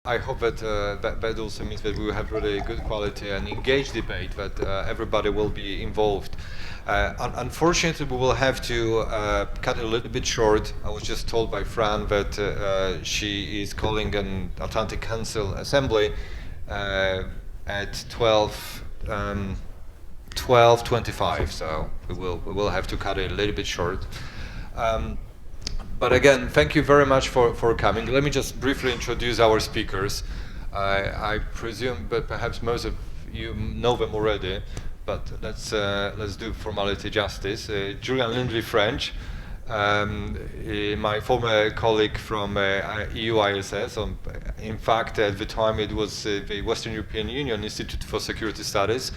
I hope that also means that we will have really good quality and engaged debate, that everybody will be involved. Unfortunately, we will have to cut it a little bit short. I was just told by Fran that she is calling an Atlantic Council Assembly at 12:25, so we will have to cut it a little bit short. But again, thank you very much for coming. Let me just briefly introduce our speakers. I presume that perhaps most of you know them already, but let's do formality justice. Julian Lindley-French, my former colleague from EU ISS. In fact, at the time it was the Western European Union Institute for Security Studies.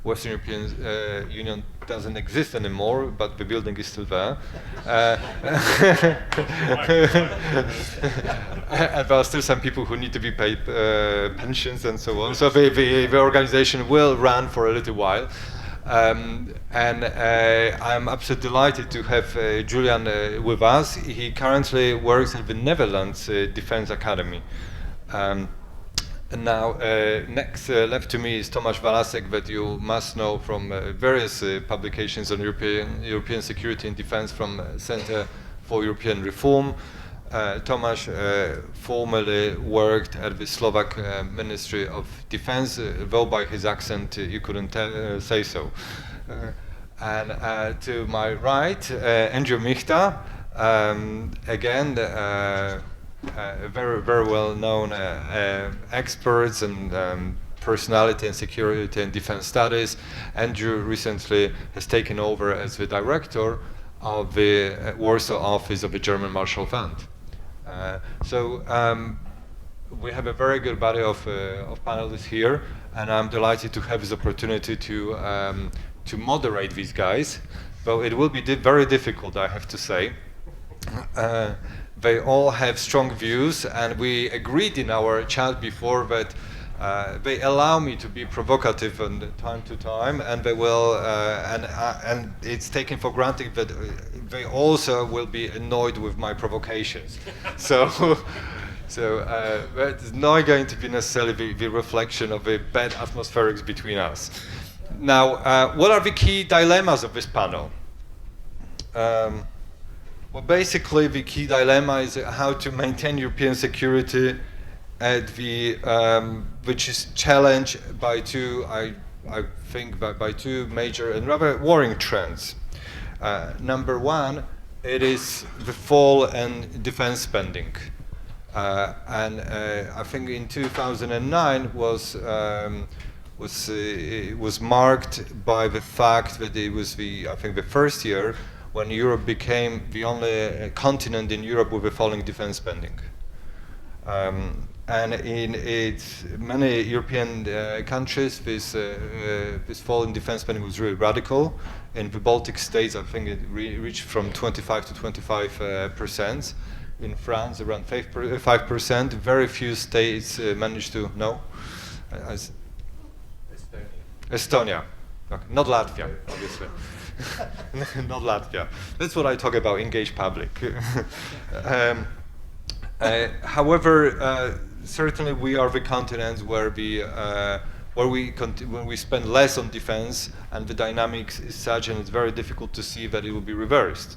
Western European Union doesn't exist anymore, but the building is still there. And there are still some people who need to be paid pensions and so on. So the organization will run for a little while. And I'm absolutely delighted to have Julian with us. He currently works at the Netherlands Defense Academy. And now, next left to me is Tomas Valasek, that you must know from various publications on European security and defense from Center for European Reform. Tomas formerly worked at the Slovak Ministry of Defense, though by his accent you couldn't say so. And to my right, Andrew Michta, again, very, very well-known experts and personality in security and defense studies. Andrew recently has taken over as the director of the Warsaw office of the German Marshall Fund. So we have a very good body of panelists here, and I'm delighted to have this opportunity to moderate these guys. Though it will be very difficult, I have to say. They all have strong views, and we agreed in our chat before that they allow me to be provocative from time to time, and they will, and it's taken for granted that they also will be annoyed with my provocations. So that's not going to be necessarily the reflection of a bad atmospherics between us. Now, what are the key dilemmas of this panel? Well, basically, the key dilemma is how to maintain European security at the which is challenged by two, I think, by two major and rather worrying trends. Number one, it is the fall in defense spending, and I think in 2009 was marked by the fact that it was I think the first year when Europe became the only continent in Europe with a falling defense spending. And in many European countries, this fall in defense spending was really radical. In the Baltic states, I think it reached from 25 to 25%. In France, around 5%. Very few states managed to, no? Estonia. Okay. Not Latvia, obviously. Not Latvia. That's what I talk about, engaged public. However, certainly we are the continent where we spend less on defense, and the dynamics is such, and it's very difficult to see that it will be reversed.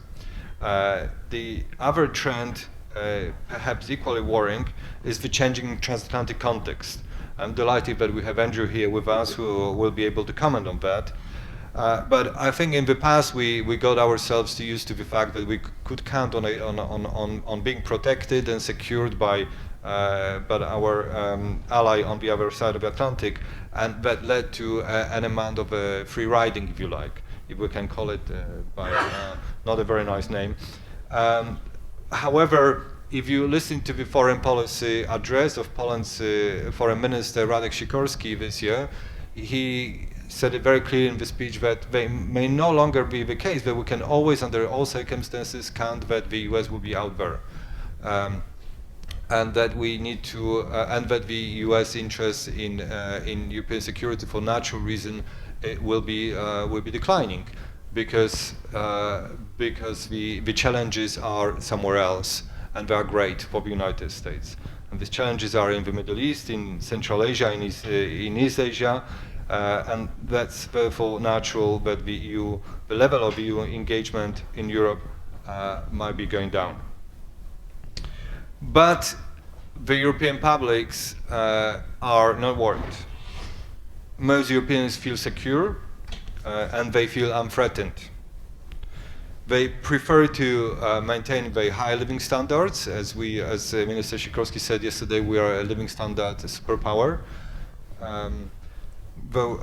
The other trend, perhaps equally worrying, is the changing transatlantic context. I'm delighted that we have Andrew here with us, who will be able to comment on that. But I think in the past we got ourselves used to the fact that we could count on being protected and secured by our ally on the other side of the Atlantic, and that led to an amount of free riding, if you like, if we can call it by not a very nice name. However, if you listen to the foreign policy address of Poland's Foreign Minister Radek Sikorski this year, he said it very clearly in the speech that they may no longer be the case, that we can always, under all circumstances, count that the US will be out there. And that we need to, and that the US interest in European security for natural reason will be declining, because the challenges are somewhere else, and they are great for the United States. And these challenges are in the Middle East, in Central Asia, in East Asia, and that's therefore natural that the level of EU engagement in Europe might be going down. But the European publics are not worried. Most Europeans feel secure and they feel unthreatened. They prefer to maintain very high living standards. As Minister Sikorski said yesterday, we are a living standard superpower. Though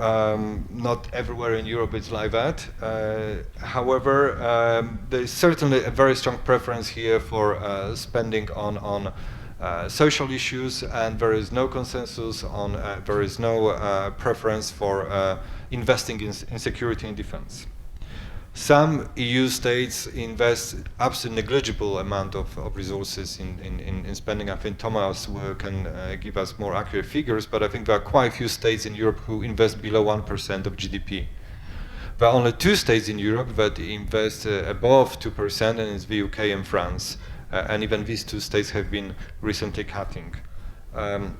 not everywhere in Europe it's like that. However, there is certainly a very strong preference here for spending on social issues, and there is no consensus on, there is no preference for investing in security and defense. Some EU states invest absolutely negligible amount of resources in spending. I think Tomas can give us more accurate figures, but I think there are quite a few states in Europe who invest below 1% of GDP. There are only 2 states in Europe that invest above 2%, and it's the UK and France. And even these 2 states have been recently cutting. And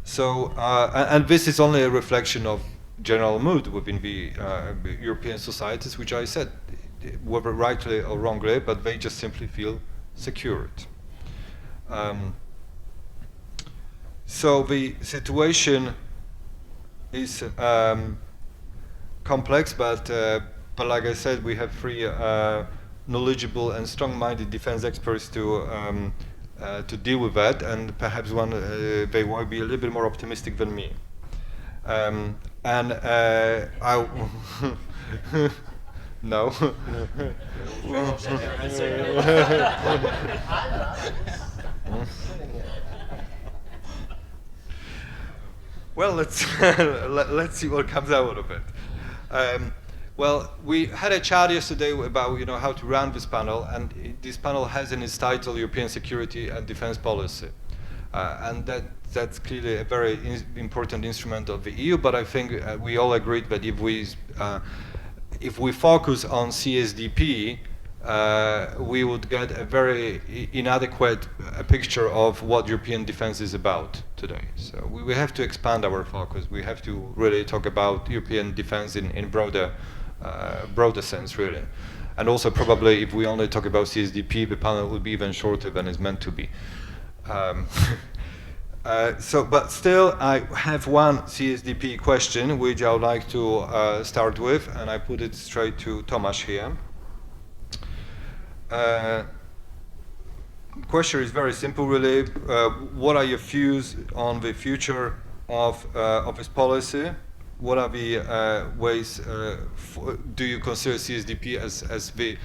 this is only a reflection of general mood within the European societies, which I said, whether rightly or wrongly, but they just simply feel secured. So the situation is complex, but like I said, we have 3 knowledgeable and strong-minded defense experts to deal with that, and perhaps they will be a little bit more optimistic than me. I no. Well, let's see what comes out of it. Well, we had a chat yesterday about how to run this panel, and this panel has in its title European Security and Defense Policy, and that's clearly a very important instrument of the EU. But I think we all agreed that if we focus on CSDP, we would get a very inadequate picture of what European defense is about today. So we have to expand our focus. We have to really talk about European defense in broader sense, really. And also probably if we only talk about CSDP, the panel will be even shorter than it's meant to be. But still, I have one CSDP question which I would like to start with, and I put it straight to Tomas here. Question is very simple, really. What are your views on the future of this policy? What are the ways? Do you consider CSDP as the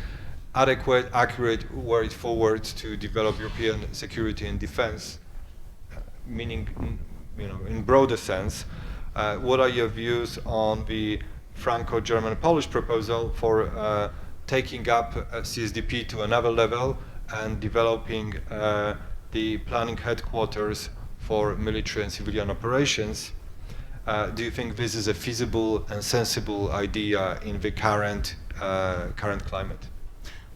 adequate, accurate way forward to develop European security and defense? Meaning, in broader sense, what are your views on the Franco-German-Polish proposal for taking up CSDP to another level and developing the planning headquarters for military and civilian operations? Do you think this is a feasible and sensible idea in the current climate?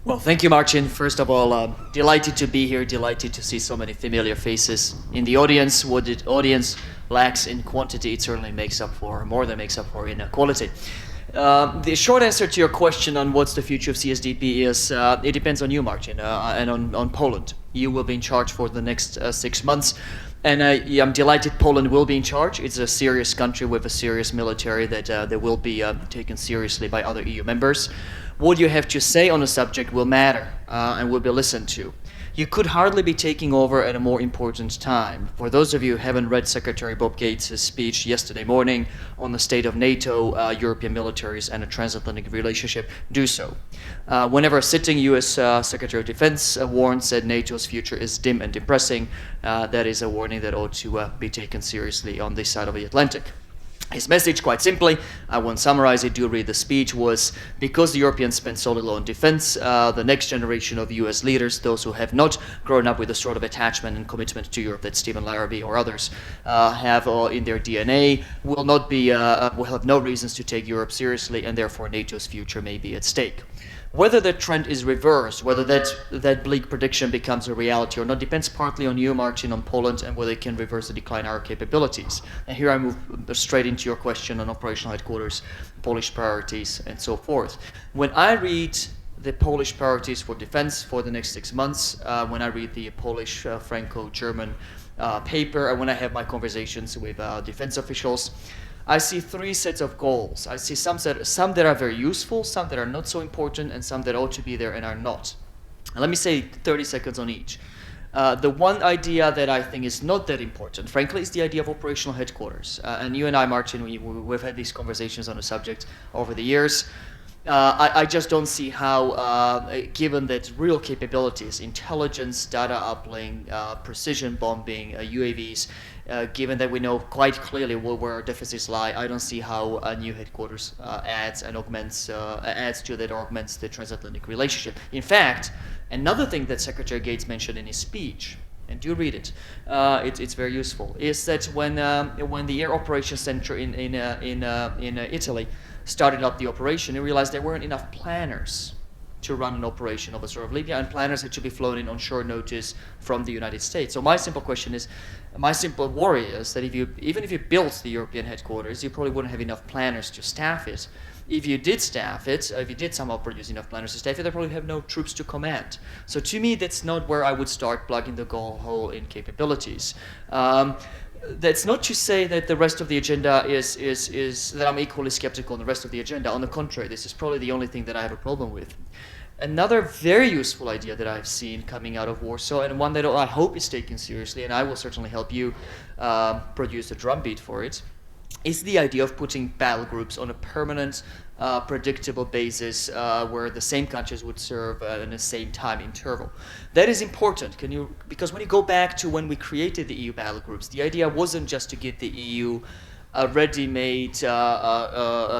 Well, thank you, Marcin. First of all, delighted to be here, delighted to see so many familiar faces in the audience. What the audience lacks in quantity, it certainly makes up for, more than makes up for in quality. The short answer to your question on what's the future of CSDP is it depends on you, Marcin, and on Poland. You will be in charge for the next 6 months. And I'm delighted Poland will be in charge. It's a serious country with a serious military that will be taken seriously by other EU members. What you have to say on the subject will matter and will be listened to. You could hardly be taking over at a more important time. For those of you who haven't read Secretary Bob Gates' speech yesterday morning on the state of NATO, European militaries and a transatlantic relationship, do so. Whenever a sitting US Secretary of Defense warns that NATO's future is dim and depressing, that is a warning that ought to be taken seriously on this side of the Atlantic. His message, quite simply, I won't summarize it, do read the speech, was because the Europeans spend so little on defense, the next generation of US leaders, those who have not grown up with the sort of attachment and commitment to Europe that Stephen Larrabee or others have in their DNA, will not be, will have no reasons to take Europe seriously, and therefore NATO's future may be at stake. Whether that trend is reversed, whether that bleak prediction becomes a reality or not, depends partly on you, Marcin, on Poland, and whether it can reverse the decline in our capabilities. And here I move straight into your question on operational headquarters, Polish priorities, and so forth. When I read the Polish priorities for defense for the next 6 months, when I read the Polish Franco-German paper, and when I have my conversations with defense officials, I see 3 sets of goals. I see some that are very useful, some that are not so important, and some that ought to be there and are not. And let me say 30 seconds on each. The one idea that I think is not that important, frankly, is the idea of operational headquarters. And you and I, Marcin, we've had these conversations on the subject over the years. I just don't see how, given that real capabilities, intelligence, data uplink, precision bombing, UAVs, given that we know quite clearly where our deficits lie, I don't see how a new headquarters adds to that, augments the transatlantic relationship. In fact, another thing that Secretary Gates mentioned in his speech, and do read it, it's very useful, is that when the Air Operations Center in Italy started up the operation, he realized there weren't enough planners to run an operation of a sort of Libya, and planners had to be flown in on short notice from the United States. So my simple worry is that even if you built the European headquarters, you probably wouldn't have enough planners to staff it. If you did staff it, if you did somehow produce enough planners to staff it, they probably have no troops to command. So to me, that's not where I would start plugging the hole in capabilities. That's not to say that the rest of the agenda is that I'm equally skeptical on the rest of the agenda. On the contrary, this is probably the only thing that I have a problem with. Another very useful idea that I've seen coming out of Warsaw, and one that I hope is taken seriously, and I will certainly help you produce a drumbeat for it, is the idea of putting battle groups on a permanent, predictable basis where the same countries would serve in the same time interval. That is important. Because when you go back to when we created the EU battle groups, the idea wasn't just to give the EU a ready-made,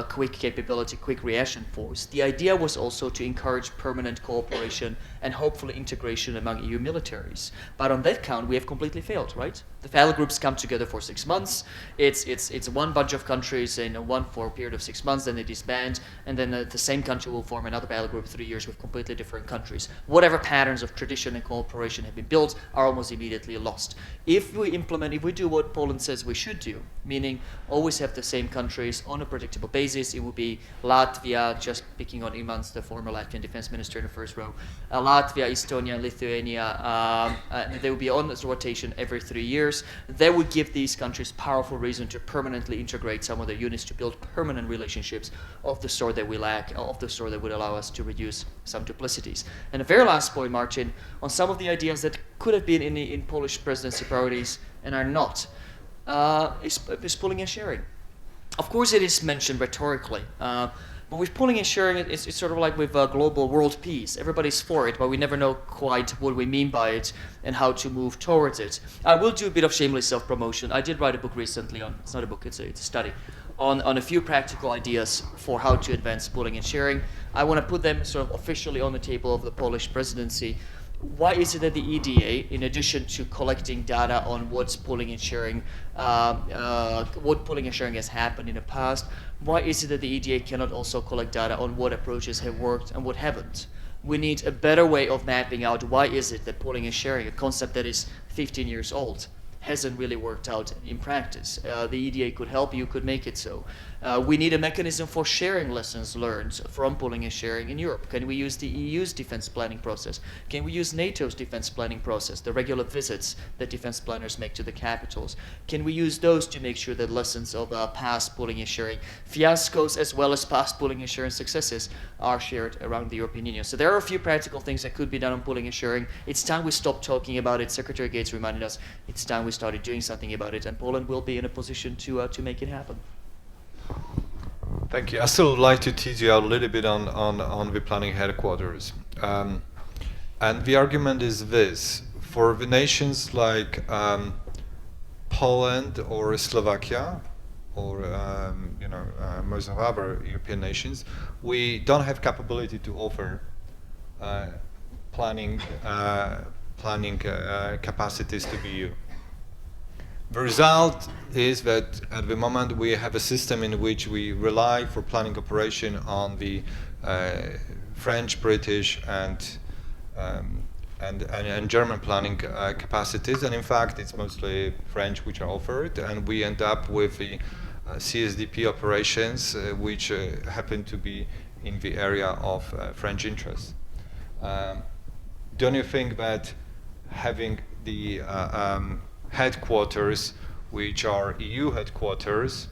quick capability, quick reaction force. The idea was also to encourage permanent cooperation and hopefully integration among EU militaries. But on that count, we have completely failed, right? The battle groups come together for 6 months. It's one bunch of countries for a period of 6 months, then they disband, and then the same country will form another battle group 3 years with completely different countries. Whatever patterns of tradition and cooperation have been built are almost immediately lost. If we do what Poland says we should do, meaning always have the same countries on a predictable basis, it would be Latvia, just picking on Imants, the former Latvian defense minister in the first row, Latvia, Estonia, Lithuania, they would be on this rotation every 3 years. That would give these countries powerful reason to permanently integrate some of their units to build permanent relationships of the sort that we lack, of the sort that would allow us to reduce some duplicities. And the very last point, Marcin, on some of the ideas that could have been in Polish presidency priorities and are not, is pooling and sharing. Of course, it is mentioned rhetorically, but with pooling and sharing, it's sort of like with global world peace. Everybody's for it, but we never know quite what we mean by it and how to move towards it. I will do a bit of shameless self-promotion. I did write a book recently it's not a book, it's a study, on a few practical ideas for how to advance pooling and sharing. I want to put them sort of officially on the table of the Polish presidency. Why is it that the EDA, in addition to collecting data on what's pooling and sharing, what pooling and sharing has happened in the past, why is it that the EDA cannot also collect data on what approaches have worked and what haven't? We need a better way of mapping out why is it that pooling and sharing, a concept that is 15 years old, hasn't really worked out in practice. The EDA could help you, could make it so. We need a mechanism for sharing lessons learned from pooling and sharing in Europe. Can we use the EU's defense planning process? Can we use NATO's defense planning process, the regular visits that defense planners make to the capitals? Can we use those to make sure that lessons of past pooling and sharing fiascos as well as past pooling and sharing successes are shared around the European Union? So there are a few practical things that could be done on pooling and sharing. It's time we stopped talking about it. Secretary Gates reminded us it's time we started doing something about it, and Poland will be in a position to make it happen. Thank you. I still would like to tease you out a little bit on the planning headquarters. And the argument is this: for the nations like Poland or Slovakia, or most of other European nations, we don't have capability to offer planning capacities to the EU. The result is that at the moment we have a system in which we rely for planning operation on the French, British, and German planning capacities, and in fact it's mostly French which are offered, and we end up with the CSDP operations which happen to be in the area of French interest. Don't you think that having the headquarters, which are EU headquarters,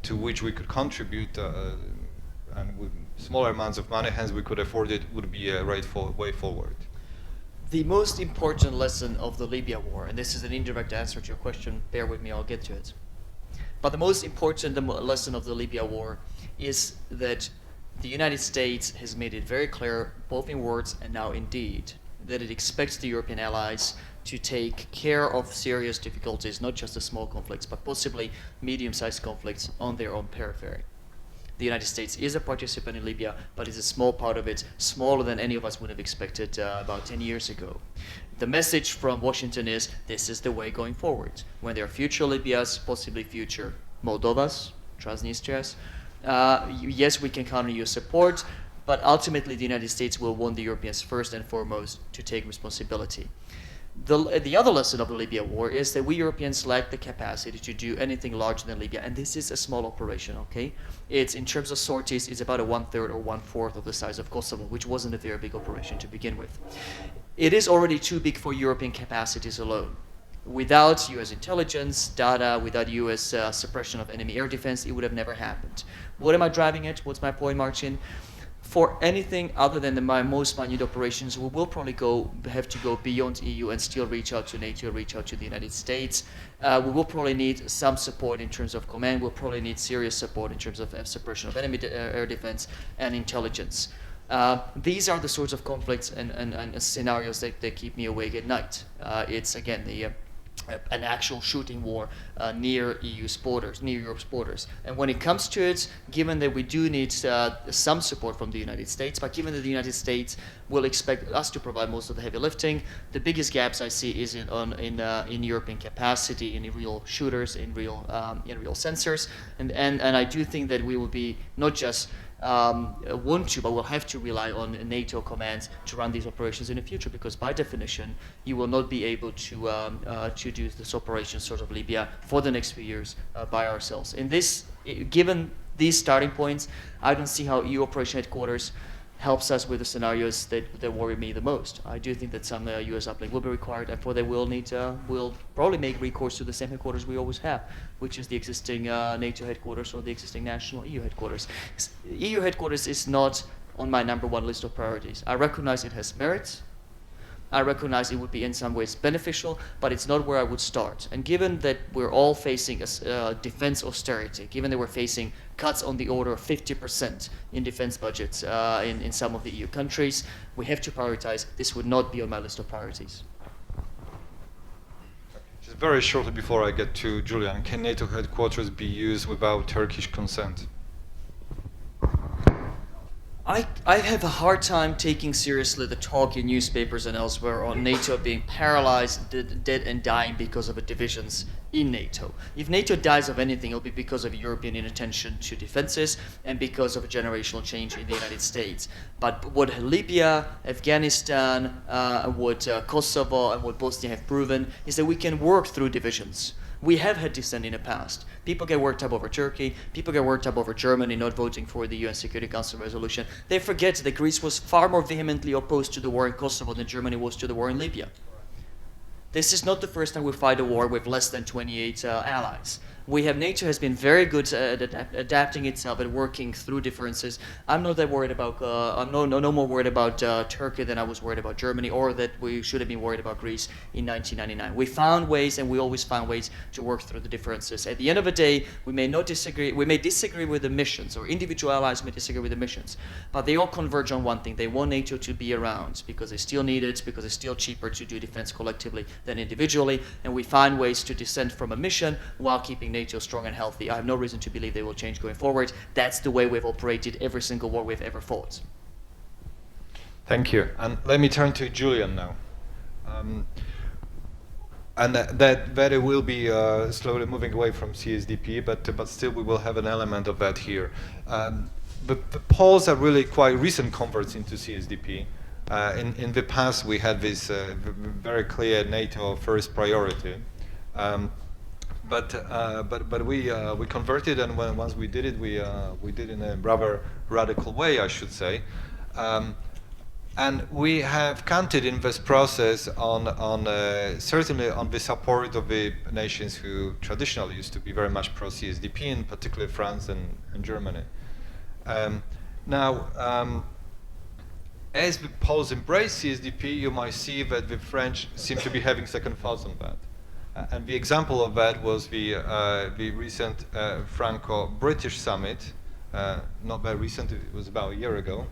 to which we could contribute and with smaller amounts of money, hence we could afford it, would be a way forward? The most important lesson of the Libya war, and this is an indirect answer to your question, bear with me, I'll get to it. But the most important lesson of the Libya war is that the United States has made it very clear, both in words and now in deed, that it expects the European allies to take care of serious difficulties, not just the small conflicts, but possibly medium-sized conflicts on their own periphery. The United States is a participant in Libya, but is a small part of it, smaller than any of us would have expected about 10 years ago. The message from Washington is, this is the way going forward. When there are future Libyas, possibly future Moldovas, Transnistrias, yes, we can count on your support, but ultimately the United States will want the Europeans first and foremost to take responsibility. The other lesson of the Libya war is that we Europeans lack the capacity to do anything larger than Libya, and this is a small operation, okay? It's, in terms of sorties, it's about a 1/3 or 1/4 of the size of Kosovo, which wasn't a very big operation to begin with. It is already too big for European capacities alone. Without US intelligence, data, without US suppression of enemy air defense, it would have never happened. What am I driving at? What's my point, Marcin? For anything other than my most minute operations, we will probably have to go beyond EU and still reach out to NATO, reach out to the United States. We will probably need some support in terms of command. We'll probably need serious support in terms of suppression of enemy air defense and intelligence. These are the sorts of conflicts and scenarios that keep me awake at night. It's, again, an actual shooting war near EU's borders, near Europe's borders. And when it comes to it, given that we do need some support from the United States, but given that the United States will expect us to provide most of the heavy lifting, the biggest gaps I see is in European capacity, in real shooters, in real sensors, and I do think that we will be not just want to, but will have to rely on NATO commands to run these operations in the future, because by definition, you will not be able to do this operation sort of Libya for the next few years by ourselves. Given these starting points, I don't see how EU Operation Headquarters helps us with the scenarios that worry me the most. I do think that some US uplink will be required, and for that we'll probably make recourse to the same headquarters we always have, which is the existing NATO headquarters or the existing national EU headquarters. EU headquarters is not on my #1 list of priorities. I recognize it has merits. I recognize it would be in some ways beneficial, but it's not where I would start. And given that we're all facing a defense austerity, given that we're facing cuts on the order of 50% in defense budgets in some of the EU countries, we have to prioritize. This would not be on my list of priorities. Just very shortly before I get to Julian, can NATO headquarters be used without Turkish consent? I have a hard time taking seriously the talk in newspapers and elsewhere on NATO being paralyzed, dead and dying because of the divisions in NATO. If NATO dies of anything, it'll be because of European inattention to defenses and because of a generational change in the United States. But what Libya, Afghanistan, what Kosovo and what Bosnia have proven is that we can work through divisions. We have had dissent in the past. People get worked up over Turkey. People get worked up over Germany not voting for the UN Security Council resolution. They forget that Greece was far more vehemently opposed to the war in Kosovo than Germany was to the war in Libya. This is not the first time we fight a war with less than 28 allies. NATO has been very good at adapting itself and working through differences. I'm not that worried about. I'm no more worried about Turkey than I was worried about Germany, or that we should have been worried about Greece in 1999. We found ways, and we always found ways to work through the differences. At the end of the day, we may not disagree. We may disagree with the missions, or individual allies may disagree with the missions, but they all converge on one thing: they want NATO to be around because they still need it, because it's still cheaper to do defense collectively than individually, and we find ways to dissent from a mission while keeping NATO strong and healthy. I have no reason to believe they will change going forward. That's the way we've operated every single war we've ever fought. Thank you. And let me turn to Julian now. and that it will be slowly moving away from CSDP, but still we will have an element of that here. But the Poles are really quite recent converts into CSDP. In the past, we had this very clear NATO first priority, but we converted, and once we did it, we did in a rather radical way, I should say. And we have counted in this process on certainly on the support of the nations who traditionally used to be very much pro-CSDP, in particular France and Germany. Now, as the Poles embrace CSDP, you might see that the French seem to be having second thoughts on that. And the example of that was the recent Franco-British summit, not very recent, it was about a year ago.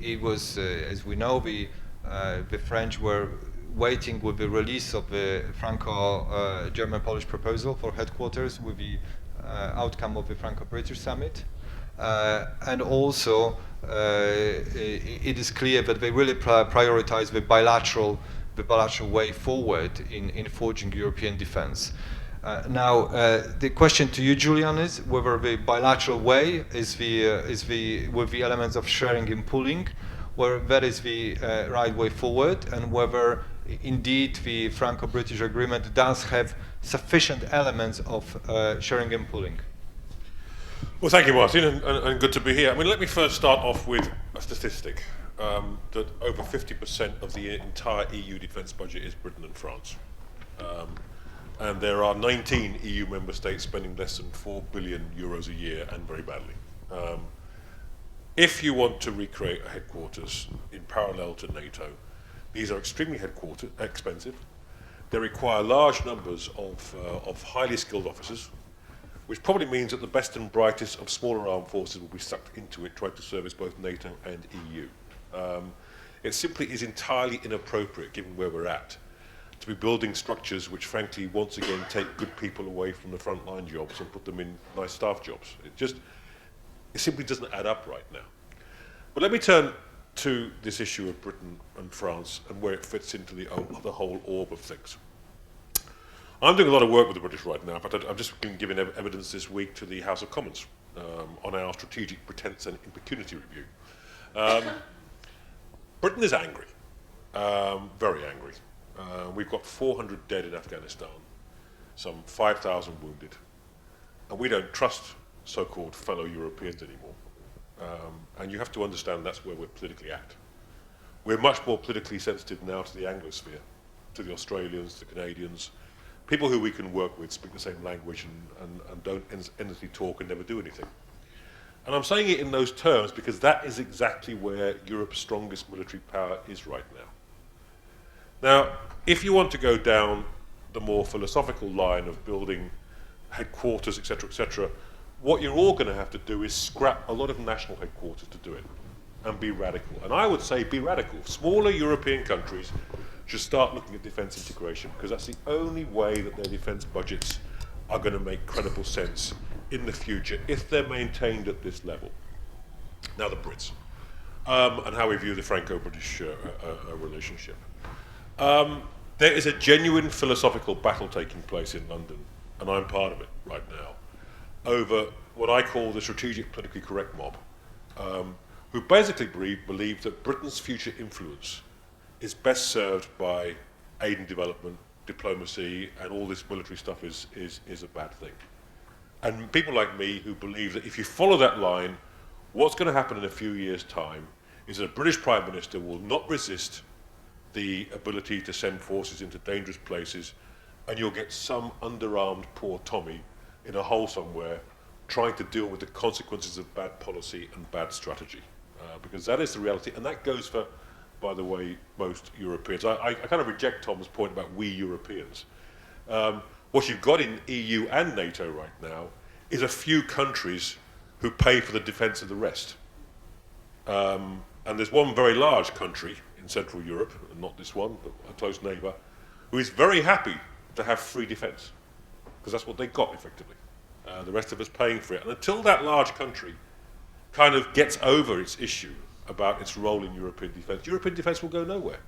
It was, as we know, the French were waiting with the release of the Franco-German-Polish proposal for headquarters with the outcome of the Franco-British summit. And also, it is clear that they really prioritize the bilateral way forward in forging European defense. Now, the question to you, Julian, is whether the bilateral way is with the elements of sharing and pooling, whether that is the right way forward, and whether indeed the Franco-British agreement does have sufficient elements of sharing and pooling. Well, thank you, Marcin, and good to be here. I mean, let me first start off with a statistic, that over 50% of the entire EU defence budget is Britain and France. And there are 19 EU member states spending less than 4 billion euros a year, and very badly. If you want to recreate a headquarters in parallel to NATO, these are extremely expensive. They require large numbers of highly skilled officers, which probably means that the best and brightest of smaller armed forces will be sucked into it, trying to service both NATO and EU. It simply is entirely inappropriate, given where we're at, to be building structures which frankly once again take good people away from the frontline jobs and put them in nice staff jobs. It simply doesn't add up right now. But let me turn to this issue of Britain and France and where it fits into the whole orb of things. I'm doing a lot of work with the British right now, but I've just been given evidence this week to the House of Commons on our strategic pretense and impunity review. Britain is angry, very angry. We've got 400 dead in Afghanistan, some 5,000 wounded, and we don't trust so-called fellow Europeans anymore. And you have to understand that's where we're politically at. We're much more politically sensitive now to the Anglosphere, to the Australians, the Canadians, people who we can work with, speak the same language and don't endlessly talk and never do anything. And I'm saying it in those terms because that is exactly where Europe's strongest military power is right now. Now, if you want to go down the more philosophical line of building headquarters, etc., what you're all going to have to do is scrap a lot of national headquarters to do it and be radical. And I would say be radical. Smaller European countries should start looking at defence integration, because that's the only way that their defence budgets are going to make credible sense in the future if they're maintained at this level. Now the Brits, and how we view the Franco-British relationship. There is a genuine philosophical battle taking place in London, and I'm part of it right now, over what I call the strategic politically correct mob, who basically believe that Britain's future influence is best served by aid and development, diplomacy, and all this military stuff is a bad thing. And people like me who believe that if you follow that line, what's going to happen in a few years' time is that a British Prime Minister will not resist the ability to send forces into dangerous places, and you'll get some underarmed poor Tommy in a hole somewhere trying to deal with the consequences of bad policy and bad strategy. Because that is the reality, and that goes for, by the way, most Europeans. I kind of reject Tom's point about we Europeans. What you've got in EU and NATO right now is a few countries who pay for the defence of the rest. And there's one very large country in Central Europe, not this one, but a close neighbour, who is very happy to have free defence, because that's what they got, effectively. The rest of us paying for it. And until that large country kind of gets over its issue about its role in European defence will go nowhere.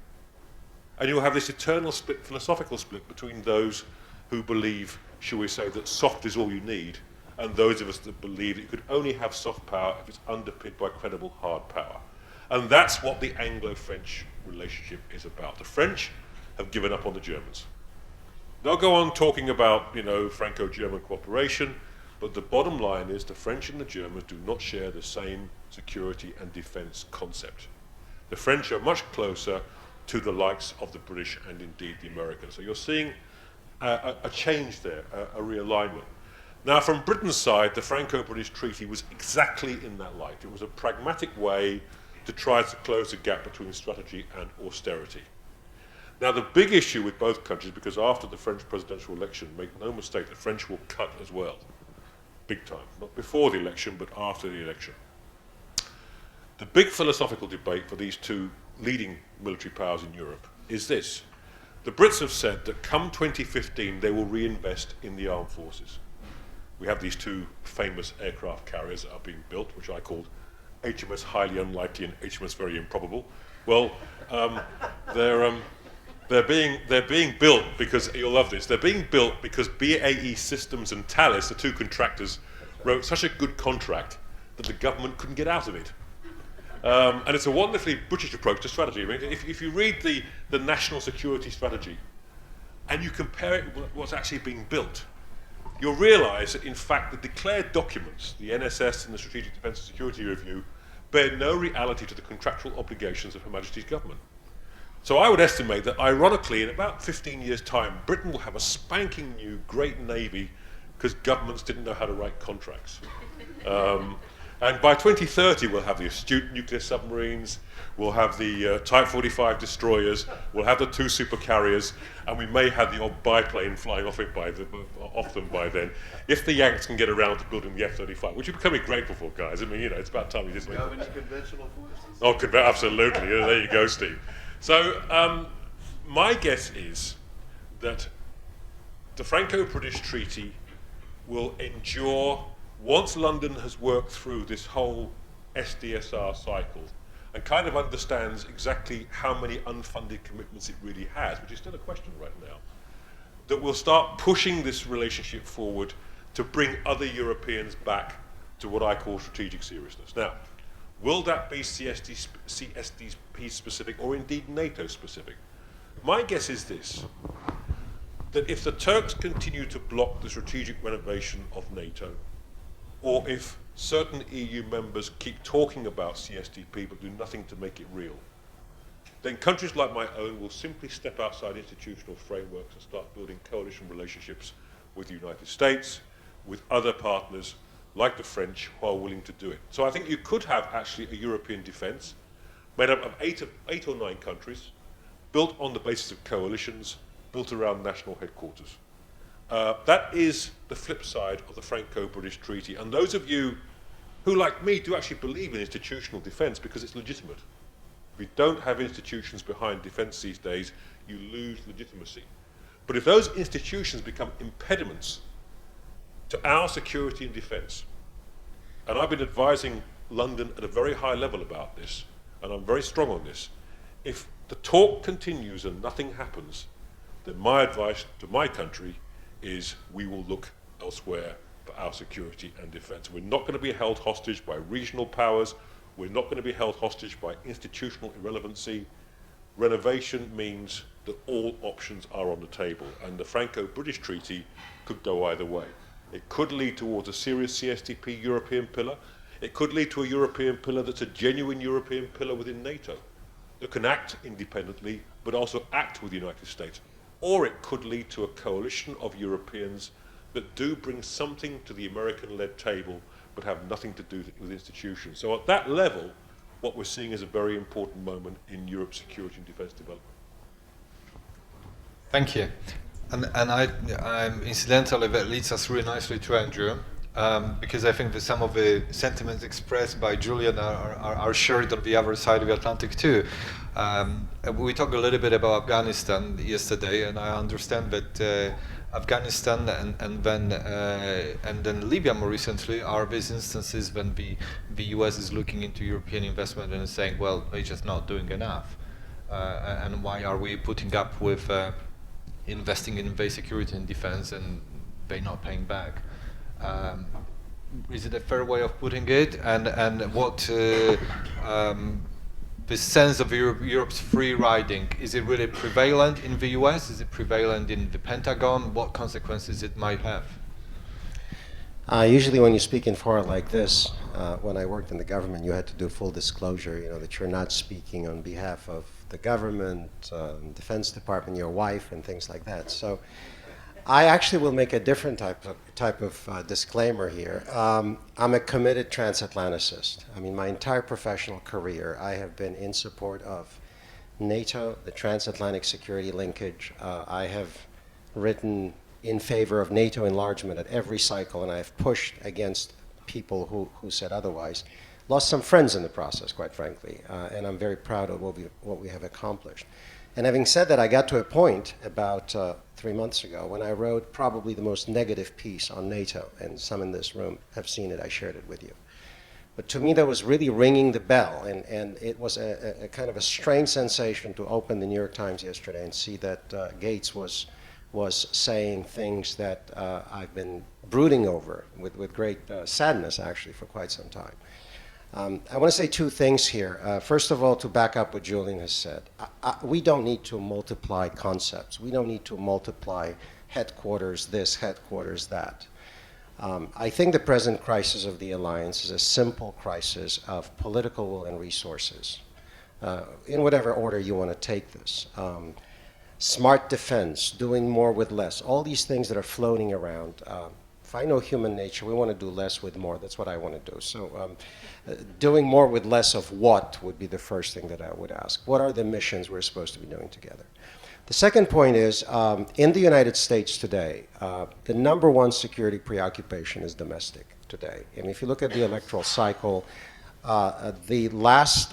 And you'll have this eternal split, philosophical split between those who believe, shall we say, that soft is all you need, and those of us that believe that you could only have soft power if it's underpinned by credible hard power. And that's what the Anglo-French relationship is about. The French have given up on the Germans. They'll go on talking about, you know, Franco-German cooperation, but the bottom line is the French and the Germans do not share the same security and defense concept. The French are much closer to the likes of the British and indeed the Americans. So you're seeing a change there, a realignment. Now, from Britain's side, the Franco-British Treaty was exactly in that light. It was a pragmatic way to try to close the gap between strategy and austerity. Now, the big issue with both countries, because after the French presidential election, make no mistake, the French will cut as well, big time. Not before the election, but after the election. The big philosophical debate for these two leading military powers in Europe is this. The Brits have said that come 2015, they will reinvest in the armed forces. We have these two famous aircraft carriers that are being built, which I called HMS Highly Unlikely and HMS Very Improbable. Well, they're being built because, you'll love this, they're being built because BAE Systems and Thales, the two contractors, wrote such a good contract that the government couldn't get out of it. And it's a wonderfully British approach to strategy. I mean, if you read the national security strategy and you compare it with what's actually being built, you'll realise that in fact the declared documents, the NSS and the Strategic Defence and Security Review, bear no reality to the contractual obligations of Her Majesty's government. So I would estimate that ironically in about 15 years' time, Britain will have a spanking new great navy because governments didn't know how to write contracts. And by 2030, we'll have the astute nuclear submarines, we'll have the Type 45 destroyers, we'll have the two super carriers, and we may have the odd biplane flying off them by then. If the Yanks can get around to building the F-35, which we're becoming grateful for, guys. I mean, you know, it's about time we did something. Do you have any conventional forces? Oh, absolutely. Yeah, there you go, Steve. So my guess is that the Franco-British Treaty will endure once London has worked through this whole SDSR cycle and kind of understands exactly how many unfunded commitments it really has, which is still a question right now, that we'll start pushing this relationship forward to bring other Europeans back to what I call strategic seriousness. Now, will that be CSDP specific or indeed NATO specific? My guess is this, that if the Turks continue to block the strategic renovation of NATO, or if certain EU members keep talking about CSDP but do nothing to make it real, then countries like my own will simply step outside institutional frameworks and start building coalition relationships with the United States, with other partners like the French who are willing to do it. So I think you could have actually a European defence made up of eight or nine countries, built on the basis of coalitions, built around national headquarters. That is the flip side of the Franco-British Treaty. And those of you who, like me, do actually believe in institutional defence because it's legitimate. If you don't have institutions behind defence these days, you lose legitimacy. But if those institutions become impediments to our security and defence, and I've been advising London at a very high level about this, and I'm very strong on this, if the talk continues and nothing happens, then my advice to my country is we will look elsewhere for our security and defence. We're not going to be held hostage by regional powers. We're not going to be held hostage by institutional irrelevancy. Renovation means that all options are on the table, and the Franco-British Treaty could go either way. It could lead towards a serious CSDP European pillar. It could lead to a European pillar that's a genuine European pillar within NATO that can act independently but also act with the United States. Or it could lead to a coalition of Europeans that do bring something to the American-led table but have nothing to do with institutions. So at that level, what we're seeing is a very important moment in Europe's security and defence development. Thank you. And incidentally, that leads us really nicely to Andrew, because I think that some of the sentiments expressed by Julian are shared on the other side of the Atlantic too. We talked a little bit about Afghanistan yesterday, and I understand that Afghanistan and then Libya more recently are these instances when the US is looking into European investment and is saying, well, they're just not doing enough. and why are we putting up with investing in base security and defense and they're not paying back? Is it a fair way of putting it? And what the sense of Europe's free riding, is it really prevalent in the US? Is it prevalent in the Pentagon? What consequences it might have? Usually when you speak in forum like this, when I worked in the government, you had to do full disclosure, that you're not speaking on behalf of the government, Defense Department, your wife, and things like that. So I actually will make a different type of disclaimer here. I'm a committed transatlanticist. I mean, my entire professional career, I have been in support of NATO, the transatlantic security linkage. I have written in favor of NATO enlargement at every cycle, and I have pushed against people who said otherwise. Lost some friends in the process, quite frankly, and I'm very proud of what we have accomplished. And having said that, I got to a point about 3 months ago when I wrote probably the most negative piece on NATO, and some in this room have seen it. I shared it with you. But to me, that was really ringing the bell, and it was a kind of a strange sensation to open the New York Times yesterday and see that Gates was saying things that I've been brooding over with great sadness, actually, for quite some time. I want to say two things here. First of all, to back up what Julian has said, we don't need to multiply concepts. We don't need to multiply headquarters this, headquarters that. I think the present crisis of the alliance is a simple crisis of political will and resources, in whatever order you want to take this. Smart defense, doing more with less, all these things that are floating around. If I know human nature, we want to do less with more. That's what I want to do. So doing more with less of what would be the first thing that I would ask. What are the missions we're supposed to be doing together? The second point is, in the United States today, the number one security preoccupation is domestic today. And if you look at the electoral cycle, the last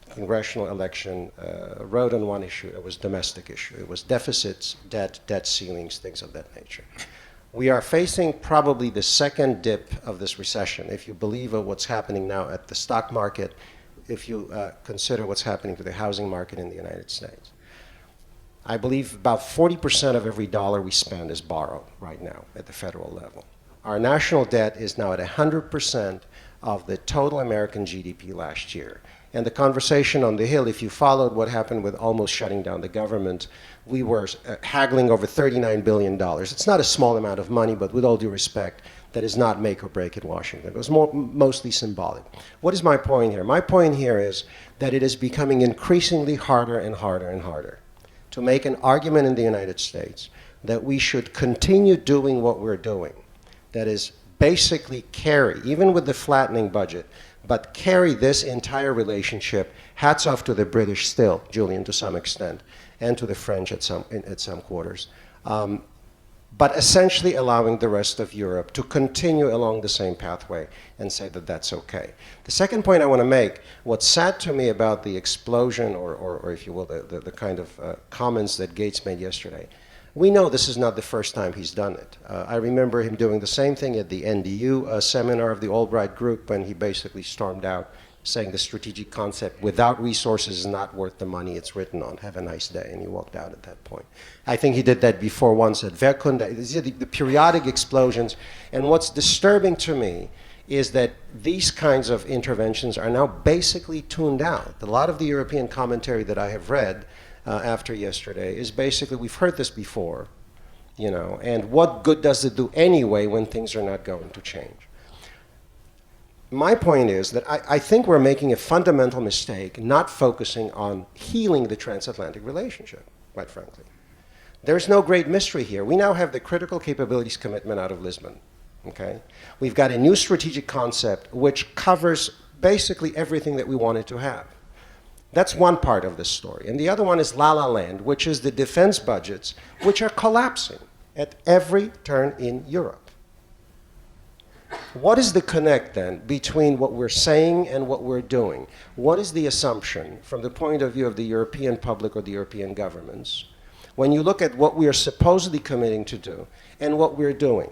congressional election rode on one issue. It was domestic issue. It was deficits, debt ceilings, things of that nature. We are facing probably the second dip of this recession, if you believe of what's happening now at the stock market, if you consider what's happening to the housing market in the United States. I believe about 40% of every dollar we spend is borrowed right now at the federal level. Our national debt is now at 100% of the total American GDP last year. And the conversation on the Hill, if you followed what happened with almost shutting down the government, we were haggling over $39 billion. It's not a small amount of money, but with all due respect, that is not make or break in Washington. It was mostly symbolic. What is my point here? My point here is that it is becoming increasingly harder and harder and harder to make an argument in the United States that we should continue doing what we're doing. That is basically carry, even with the flattening budget, but carry this entire relationship, hats off to the British still, Julian, to some extent, and to the French at some quarters, but essentially allowing the rest of Europe to continue along the same pathway and say that that's okay. The second point I want to make, what's sad to me about the explosion, or if you will, the kind of comments that Gates made yesterday, we know this is not the first time he's done it. I remember him doing the same thing at the NDU seminar of the Albright Group when he basically stormed out saying the strategic concept without resources is not worth the money it's written on. Have a nice day. And he walked out at that point. I think he did that before once at Verkunda. These are the periodic explosions. And what's disturbing to me is that these kinds of interventions are now basically tuned out. A lot of the European commentary that I have read after yesterday is basically, we've heard this before, and what good does it do anyway when things are not going to change? My point is that I think we're making a fundamental mistake not focusing on healing the transatlantic relationship, quite frankly. There's no great mystery here. We now have the critical capabilities commitment out of Lisbon, okay? We've got a new strategic concept which covers basically everything that we wanted to have. That's one part of this story. And the other one is La La Land, which is the defense budgets, which are collapsing at every turn in Europe. What is the connect then between what we're saying and what we're doing? What is the assumption from the point of view of the European public or the European governments when you look at what we are supposedly committing to do and what we're doing?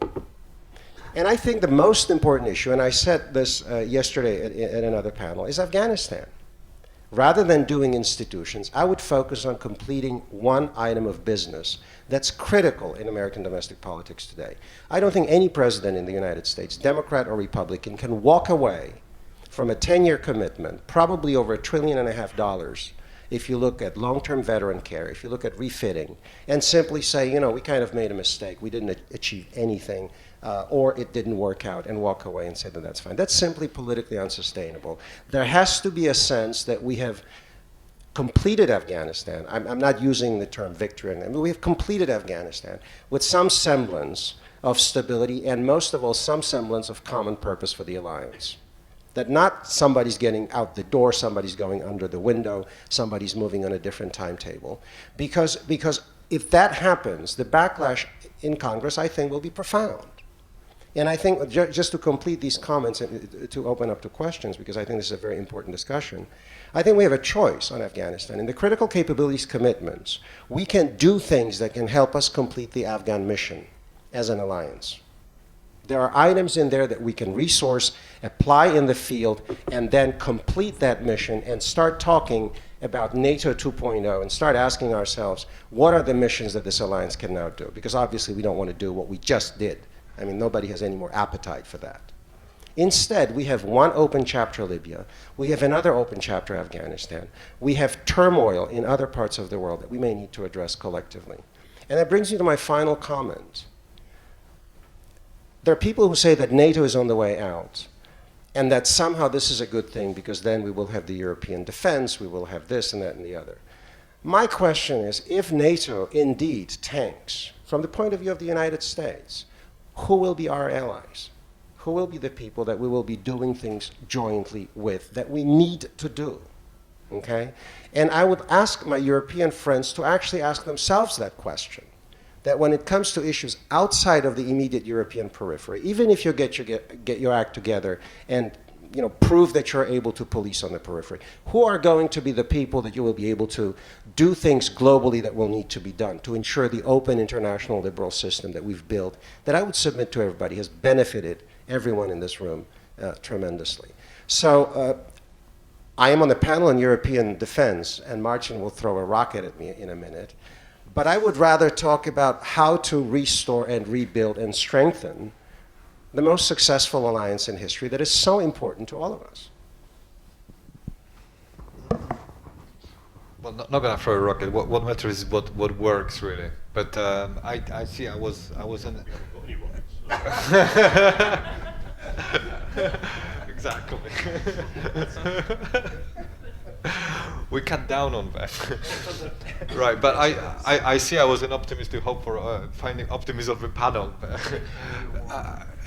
And I think the most important issue, and I said this yesterday at another panel, is Afghanistan. Rather than doing institutions, I would focus on completing one item of business that's critical in American domestic politics today. I don't think any president in the United States, Democrat or Republican, can walk away from a 10-year commitment, probably over $1.5 trillion, if you look at long-term veteran care, if you look at refitting, and simply say, you know, we kind of made a mistake, we didn't achieve anything, or it didn't work out, and walk away and say that that's fine. That's simply politically unsustainable. There has to be a sense that we have completed Afghanistan. I'm not using the term victory, but we have completed Afghanistan with some semblance of stability and most of all some semblance of common purpose for the alliance. That not somebody's getting out the door, somebody's going under the window, somebody's moving on a different timetable. Because if that happens, the backlash in Congress, I think, will be profound. And I think, just to complete these comments and to open up to questions, because I think this is a very important discussion, I think we have a choice on Afghanistan. In the critical capabilities commitments, we can do things that can help us complete the Afghan mission as an alliance. There are items in there that we can resource, apply in the field, and then complete that mission and start talking about NATO 2.0 and start asking ourselves, what are the missions that this alliance can now do? Because obviously we don't want to do what we just did. I mean, nobody has any more appetite for that. Instead, we have one open chapter Libya. We have another open chapter Afghanistan. We have turmoil in other parts of the world that we may need to address collectively. And that brings me to my final comment. There are people who say that NATO is on the way out, and that somehow this is a good thing because then we will have the European defense, we will have this and that and the other. My question is, if NATO indeed tanks, from the point of view of the United States, who will be our allies? Who will be the people that we will be doing things jointly with that we need to do? Okay? And I would ask my European friends to actually ask themselves that question. That when it comes to issues outside of the immediate European periphery, even if you get your act together and prove that you're able to police on the periphery, who are going to be the people that you will be able to do things globally that will need to be done to ensure the open international liberal system that we've built, that I would submit to everybody has benefited everyone in this room tremendously. So I am on the panel on European defense, and Marcin will throw a rocket at me in a minute. But I would rather talk about how to restore and rebuild and strengthen the most successful alliance in history that is so important to all of us. Well, not going to throw a rocket. What matters is what works really. But I see. I was in. We haven't got any rockets. Exactly. We cut down on that. Right, but I see I was an optimist to hope for finding optimism of the panel.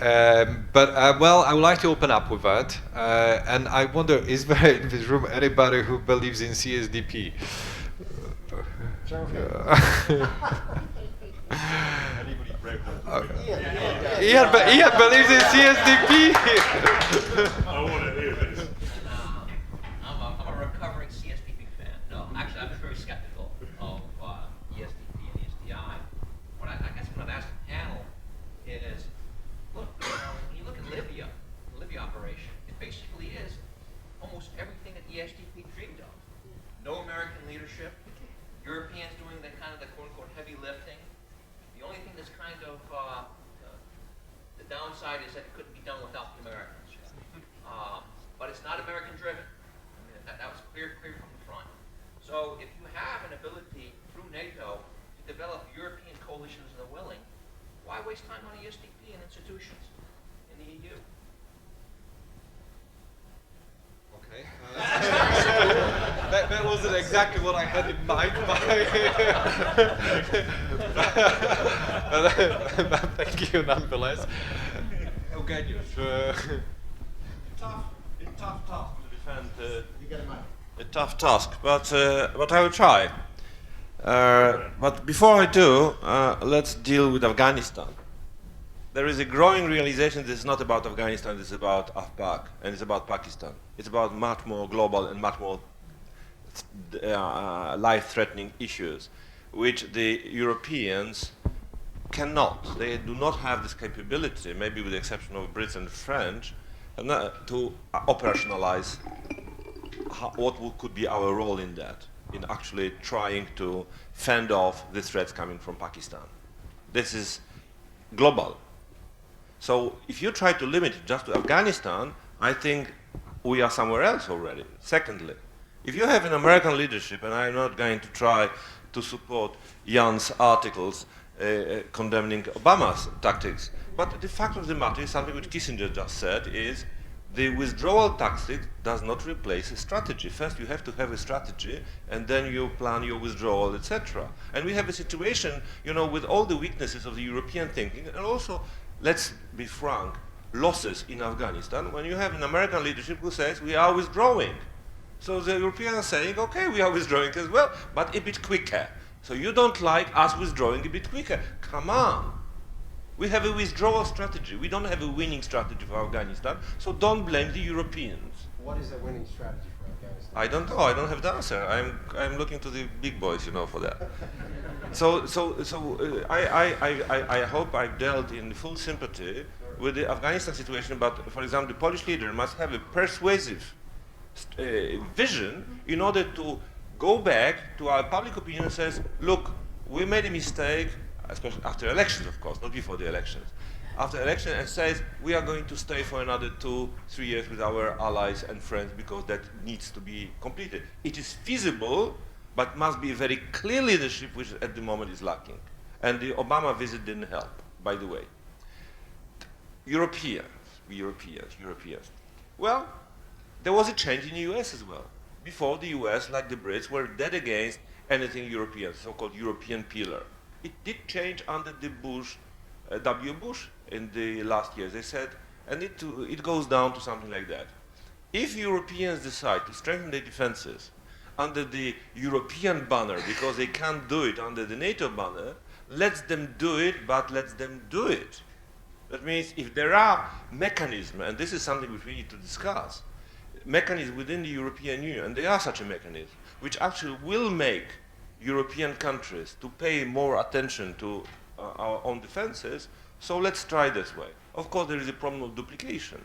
Well, I would like to open up with that. And I wonder, is there in this room anybody who believes in CSDP? Anybody brave enough? Ian believes in CSDP. I want to hear this. I'm a recovering CSDP fan. No, actually, I'm very skeptical of ESDP and ESDI. What I guess what I'd ask the panel is, look, when you look at Libya, the Libya operation, it basically is almost everything that ESDP dreamed of. No American leadership, Europeans doing the kind of the quote-unquote heavy lifting. The only thing that's kind of the downside is that it couldn't be done without the Americans. But it's not American-driven. I mean, that was clear from the front. So if you have an ability through NATO to develop European coalitions that are willing, why waste time on ESDP and institutions in the EU? Okay. That wasn't exactly what I had in mind. But thank you nonetheless. Eugeniusz. Tough task to defend. A tough task, but I will try. But before I do, let's deal with Afghanistan. There is a growing realization this is not about Afghanistan, it's about Afpak, and it's about Pakistan. It's about much more global and much more life-threatening issues, which the Europeans cannot. They do not have this capability, maybe with the exception of Brits and French, to operationalize could be our role in that, in actually trying to fend off the threats coming from Pakistan. This is global. So if you try to limit it just to Afghanistan, I think we are somewhere else already. Secondly, if you have an American leadership, and I'm not going to try to support Jan's articles condemning Obama's tactics, but the fact of the matter is something which Kissinger just said, is the withdrawal tactic does not replace a strategy. First you have to have a strategy, and then you plan your withdrawal, etc. And we have a situation, you know, with all the weaknesses of the European thinking, and also, let's be frank, losses in Afghanistan, when you have an American leadership who says we are withdrawing. So the Europeans are saying, okay, we are withdrawing as well, but a bit quicker. So you don't like us withdrawing a bit quicker. Come on. We have a withdrawal strategy. We don't have a winning strategy for Afghanistan, so don't blame the Europeans. What is a winning strategy for Afghanistan? I don't know. I don't have the answer. I'm looking to the big boys, you know, for that. I hope I've dealt in full sympathy with the Afghanistan situation. But for example, the Polish leader must have a persuasive vision in order to go back to our public opinion and says, look, we made a mistake, especially after elections, of course, not before the elections. After election, and says we are going to stay for another 2-3 years with our allies and friends because that needs to be completed. It is feasible, but must be a very clear leadership, which at the moment is lacking. And the Obama visit didn't help, by the way. Europeans. Well, there was a change in the US as well. Before, the US, like the Brits, were dead against anything European, so-called European pillar. It did change under the W. Bush in the last years. They said, and it goes down to something like that. If Europeans decide to strengthen their defenses under the European banner, because they can't do it under the NATO banner, let them do it, but let them do it. That means if there are mechanisms, and this is something which we need to discuss, mechanisms within the European Union, and there are such a mechanism, which actually will make European countries to pay more attention to our own defenses, so let's try this way. Of course, there is a problem of duplication.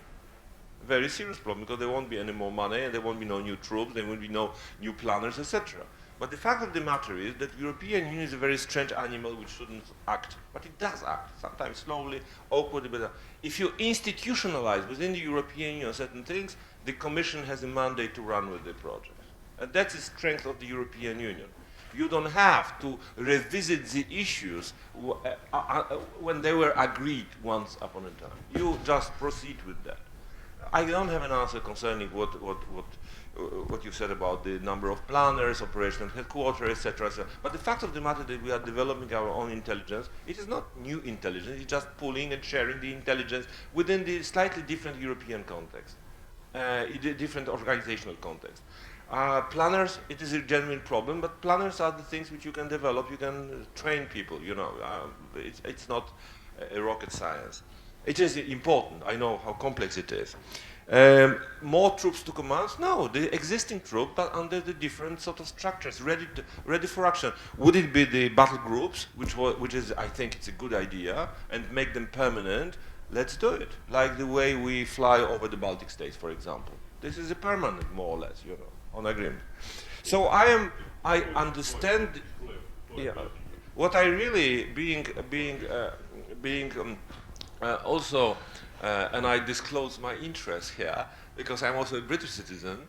Very serious problem, because there won't be any more money, and there won't be no new troops, there won't be no new planners, etc. But the fact of the matter is that the European Union is a very strange animal which shouldn't act, but it does act, sometimes slowly, awkwardly, but if you institutionalize within the European Union certain things, the Commission has a mandate to run with the project. And that's the strength of the European Union. You don't have to revisit the issues when they were agreed once upon a time. You just proceed with that. I don't have an answer concerning what you said about the number of planners, operational headquarters, etc. But the fact of the matter that we are developing our own intelligence, it is not new intelligence, it's just pooling and sharing the intelligence within the slightly different European context, different organizational context. Planners, it is a genuine problem, but planners are the things which you can develop, you can train people, you know, it's not a rocket science. It is important, I know how complex it is. More troops to command? No, the existing troops, but under the different sort of structures, ready for action. Would it be the battle groups, which is, I think it's a good idea, and make them permanent? Let's do it, like the way we fly over the Baltic states, for example. This is a permanent, more or less, you know, on agreement. So I understand, yeah, what I really, also, and I disclose my interest here, because I'm also a British citizen,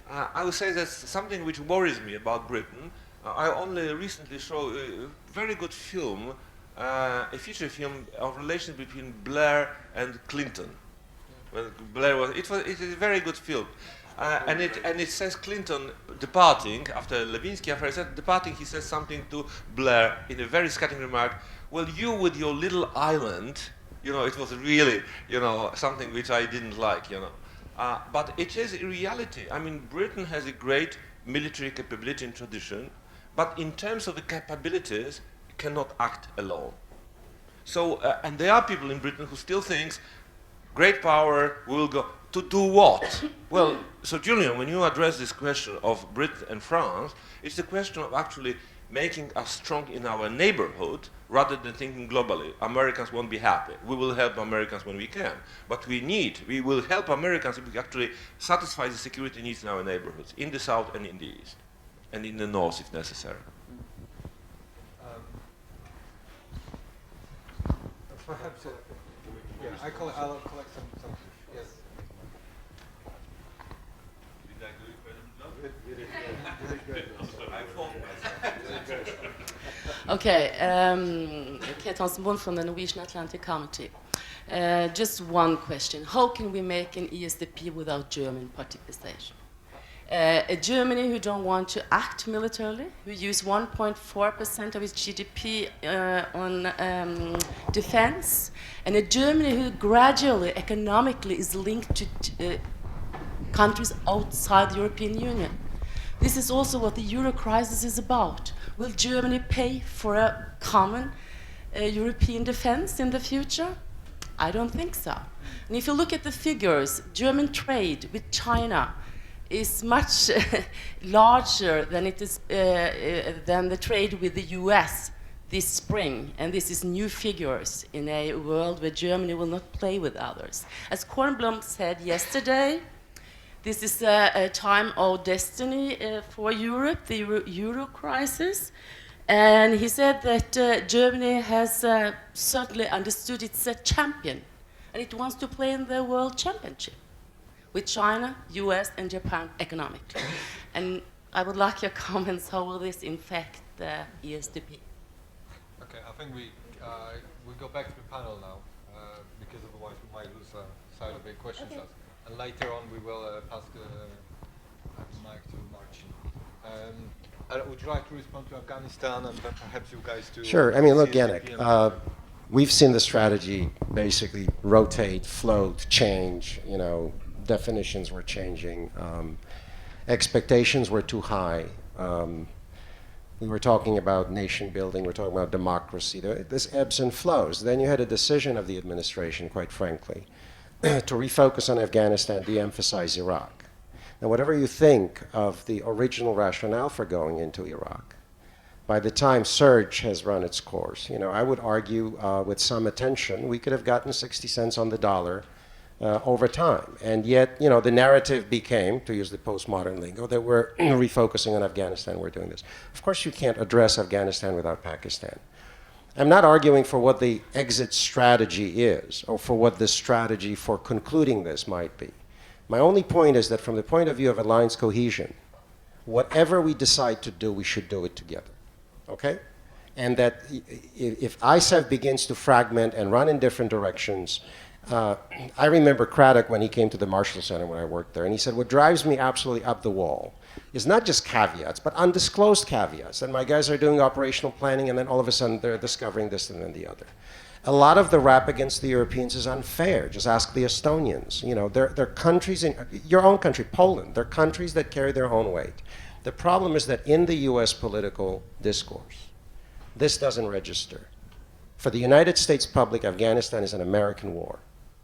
I would say that's something which worries me about Britain. I only recently saw a very good film, a feature film of relations between Blair and Clinton. When Blair was, it is a very good film. And it says Clinton departing, after Lewinsky affair, departing, he says something to Blair in a very scathing remark, well, you with your little island, you know, it was really, you know, something which I didn't like, you know. But it is a reality. I mean, Britain has a great military capability and tradition, but in terms of the capabilities, it cannot act alone. So, and there are people in Britain who still think, great power, we will go. To do what? Well, so Julian, when you address this question of Britain and France, it's a question of actually making us strong in our neighborhood rather than thinking globally. Americans won't be happy. We will help Americans when we can. But we will help Americans if we actually satisfy the security needs in our neighborhoods, in the south and in the east, and in the north if necessary. Perhaps, yeah, I'll collect some, yes. Did I do it better than I thought. Okay, Kate Hansen from the Norwegian Atlantic Committee. Just one question. How can we make an ESDP without German participation? A Germany who don't want to act militarily, who use 1.4% of its GDP on defense, and a Germany who gradually, economically, is linked to countries outside the European Union. This is also what the Euro crisis is about. Will Germany pay for a common European defense in the future? I don't think so. And if you look at the figures, German trade with China is much larger than it is than the trade with the US this spring, and this is new figures in a world where Germany will not play with others. As Kornblum said yesterday, this is a time of destiny for Europe, the Euro crisis, and he said that Germany has certainly understood it's a champion, and it wants to play in the World Championship with China, US, and Japan economically. And I would like your comments, how will this infect the ESDP? Okay, I think we go back to the panel now, because otherwise we might lose sight of the questions asked. And later on we will pass the mic to Marcin. Would you like to respond to Afghanistan and then perhaps you guys to... Sure, I mean, look, Yannick, we've seen the strategy basically rotate, float, change, you know, definitions were changing, expectations were too high. We were talking about nation building, we're talking about democracy. This ebbs and flows. Then you had a decision of the administration, quite frankly, to refocus on Afghanistan, de-emphasize Iraq. Now, whatever you think of the original rationale for going into Iraq, by the time surge has run its course, you know, I would argue with some attention, we could have gotten 60 cents on the dollar over time. And yet, you know, the narrative became, to use the postmodern lingo, that we're refocusing on Afghanistan, we're doing this. Of course, you can't address Afghanistan without Pakistan. I'm not arguing for what the exit strategy is, or for what the strategy for concluding this might be. My only point is that from the point of view of alliance cohesion, whatever we decide to do, we should do it together, okay? And that if ISAF begins to fragment and run in different directions, I remember Craddock when he came to the Marshall Center when I worked there, and he said, what drives me absolutely up the wall is not just caveats, but undisclosed caveats. And my guys are doing operational planning, and then all of a sudden they're discovering this and then the other. A lot of the rap against the Europeans is unfair. Just ask the Estonians. You know, they're countries in your own country, Poland. They're countries that carry their own weight. The problem is that in the U.S. political discourse, this doesn't register. For the United States public, Afghanistan is an American war.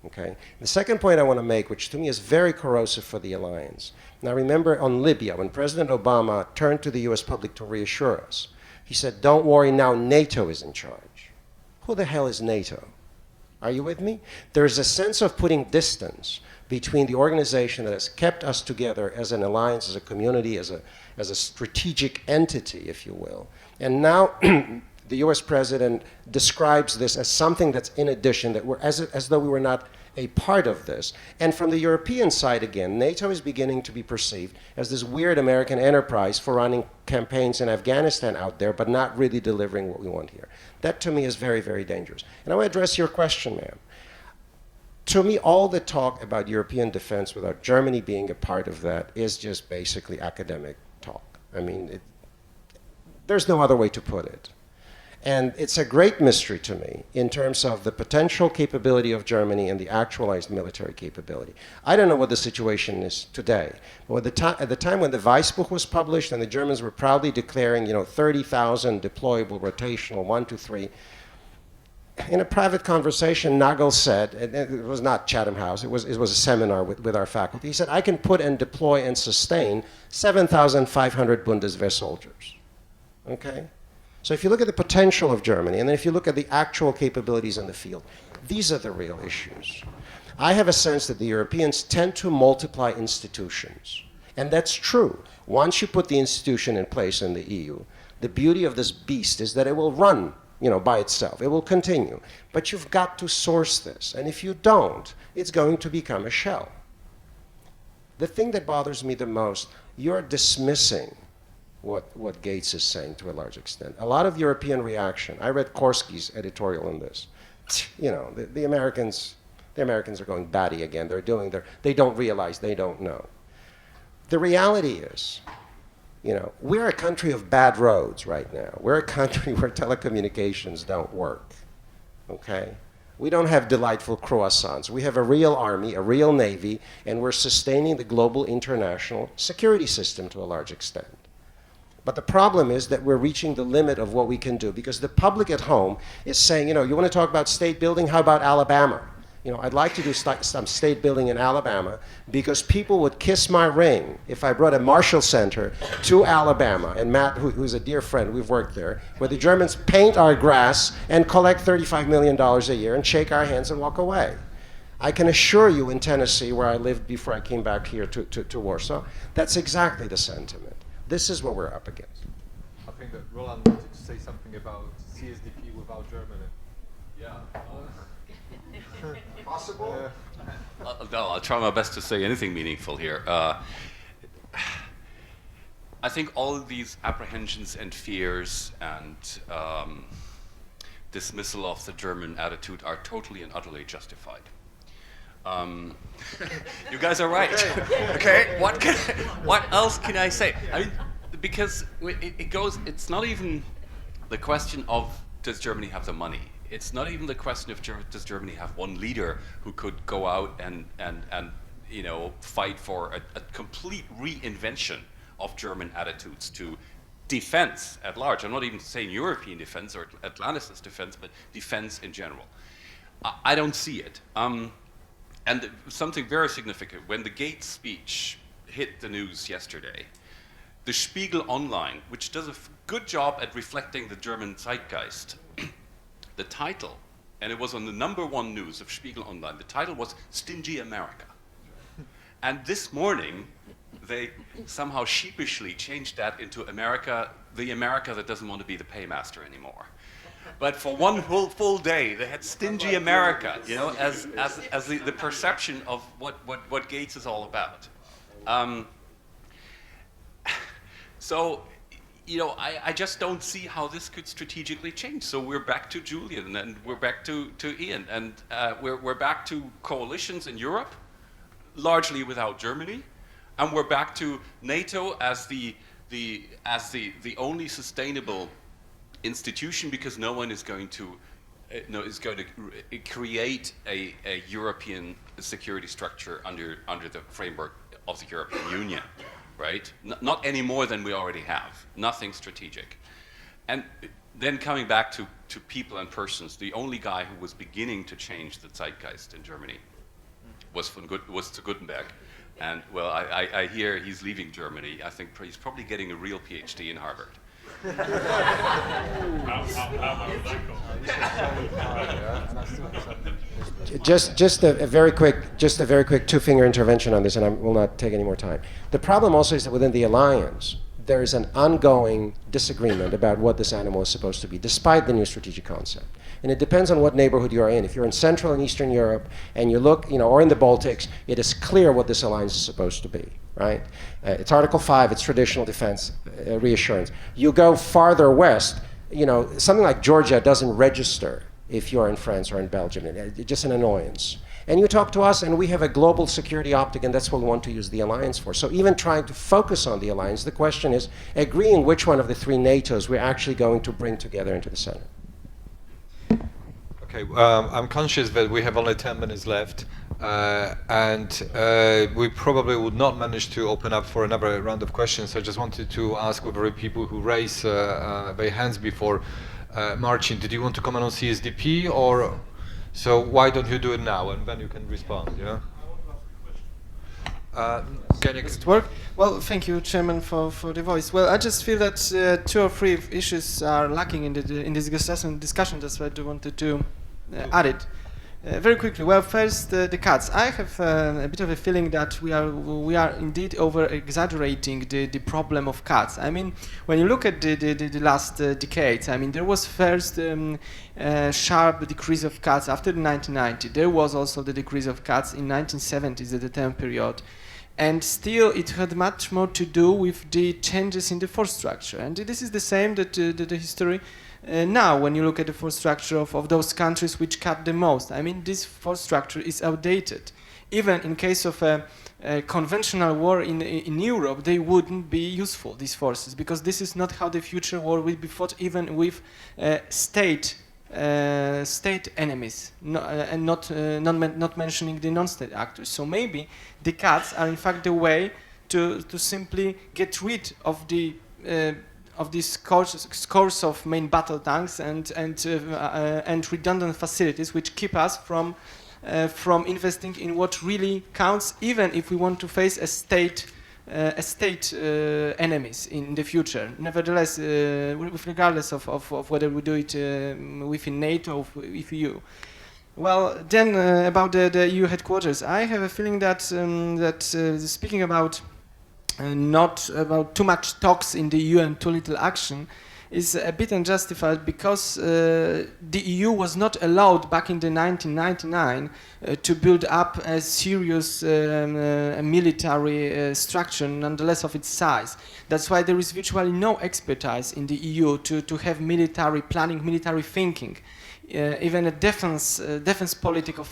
Okay? The second point I want to make, which to me is very corrosive for the alliance. Now remember on Libya, when President Obama turned to the US public to reassure us, he said, don't worry, now NATO is in charge. Who the hell is NATO? Are you with me? There's a sense of putting distance between the organization that has kept us together as an alliance, as a community, as a strategic entity, if you will. And now the US president describes this as something that's in addition, that we're as though we were not a part of this. And from the European side again, NATO is beginning to be perceived as this weird American enterprise for running campaigns in Afghanistan out there, but not really delivering what we want here. That to me is very, very dangerous. And I want to address your question, ma'am. To me, all the talk about European defense without Germany being a part of that is just basically academic talk. I mean, there's no other way to put it. And it's a great mystery to me in terms of the potential capability of Germany and the actualized military capability. I don't know what the situation is today. But at the time when the Weißbuch was published and the Germans were proudly declaring, 30,000 deployable, rotational, 1, 2, 3, in a private conversation, Nagel said, and it was not Chatham House, it was a seminar with our faculty, he said, I can put and deploy and sustain 7,500 Bundeswehr soldiers. Okay? So if you look at the potential of Germany, and then if you look at the actual capabilities in the field, these are the real issues. I have a sense that the Europeans tend to multiply institutions. And that's true. Once you put the institution in place in the EU, the beauty of this beast is that it will run, by itself. It will continue. But you've got to source this. And if you don't, it's going to become a shell. The thing that bothers me the most, you're dismissing what Gates is saying to a large extent. A lot of European reaction, I read Korski's editorial on this. The Americans are going batty again. They don't realize, they don't know. The reality is, we're a country of bad roads right now. We're a country where telecommunications don't work, okay? We don't have delightful croissants. We have a real army, a real navy, and we're sustaining the global international security system to a large extent. But the problem is that we're reaching the limit of what we can do because the public at home is saying, you want to talk about state building? How about Alabama? I'd like to do some state building in Alabama because people would kiss my ring if I brought a Marshall Center to Alabama. And Matt, who's a dear friend, we've worked there, where the Germans paint our grass and collect $35 million a year and shake our hands and walk away. I can assure you in Tennessee, where I lived before I came back here to Warsaw, that's exactly the sentiment. This is what we're up against. I think that Roland wanted to say something about CSDP without Germany. Yeah. Possible? No, I'll try my best to say anything meaningful here. I think all of these apprehensions and fears and dismissal of the German attitude are totally and utterly justified. You guys are right. Okay, what else can I say? I mean, because it's not even the question of does Germany have the money. It's not even the question of does Germany have one leader who could go out and fight for a complete reinvention of German attitudes to defense at large. I'm not even saying European defense or Atlanticist defense, but defense in general. I don't see it. And something very significant, when the Gates speech hit the news yesterday, the Spiegel Online, which does a good job at reflecting the German zeitgeist, the title, and it was on the #1 news of Spiegel Online, the title was Stingy America. And this morning, they somehow sheepishly changed that into the America that doesn't want to be the paymaster anymore. But for one full day, they had Stingy America, as the perception of what Gates is all about. I just don't see how this could strategically change. So we're back to Julian, and we're back to Ian, and we're back to coalitions in Europe, largely without Germany, and we're back to NATO as the only sustainable institution, because no one is going to create a European security structure under the framework of the European Union, right? Not any more than we already have. Nothing strategic. And then coming back to people and persons, the only guy who was beginning to change the zeitgeist in Germany was to Gutenberg. And well, I hear he's leaving Germany. I think he's probably getting a real PhD in Harvard. Just a very quick two-finger intervention on this, and I will not take any more time. The problem also is that within the alliance, there is an ongoing disagreement about what this animal is supposed to be, despite the new strategic concept. And it depends on what neighborhood you are in. If you're in Central and Eastern Europe, and you look, or in the Baltics, it is clear what this alliance is supposed to be, right? It's Article 5, it's traditional defense, reassurance. You go farther west, something like Georgia doesn't register if you're in France or in Belgium. It's just an annoyance. And you talk to us, and we have a global security optic, and that's what we want to use the alliance for. So even trying to focus on the alliance, the question is agreeing which one of the three NATOs we're actually going to bring together into the center. Okay, I'm conscious that we have only 10 minutes left, and we probably would not manage to open up for another round of questions. I just wanted to ask whether people who raised their hands before, Marcin, did you want to comment on CSDP, or so why don't you do it now, and then you can respond, yeah? Can you Does it work? Well, thank you, Chairman, for the voice. Well, I just feel that 2 or 3 issues are lacking in this discussion. That's why I wanted to add it. Very quickly. Well, first the cuts. I have a bit of a feeling that we are indeed over exaggerating the problem of cuts. I mean, when you look at the last decades, I mean, there was first sharp decrease of cuts after the 1990. There was also the decrease of cuts in 1970s at the time period. And still, it had much more to do with the changes in the force structure. And this is the same that the history now, when you look at the force structure of those countries which cut the most. I mean, this force structure is outdated. Even in case of a conventional war in Europe, they wouldn't be useful, these forces, because this is not how the future war will be fought, even with state enemies, and not mentioning the non-state actors. So maybe the cuts are in fact the way to simply get rid of these scores of main battle tanks and redundant facilities which keep us from investing in what really counts, even if we want to face a state enemies in the future. Nevertheless, regardless of whether we do it within NATO or with EU. Well, then about the EU headquarters, I have a feeling that speaking about not about too much talks in the EU and too little action is a bit unjustified, because the EU was not allowed back in the 1999 to build up a serious military structure, nonetheless of its size. That's why there is virtually no expertise in the EU to have military planning, military thinking. Even a defense political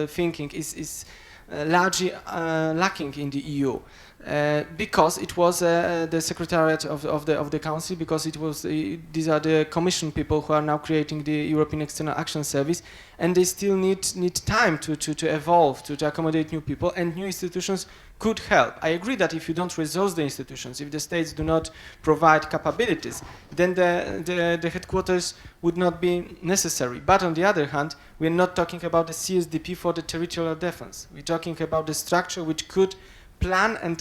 thinking is largely lacking in the EU. Because it was the Secretariat of the Council, because it was these are the Commission people who are now creating the European External Action Service, and they still need time to evolve, to accommodate new people, and new institutions could help. I agree that if you don't resource the institutions, if the states do not provide capabilities, then the headquarters would not be necessary. But on the other hand, we're not talking about the CSDP for the territorial defense. We're talking about the structure which could plan and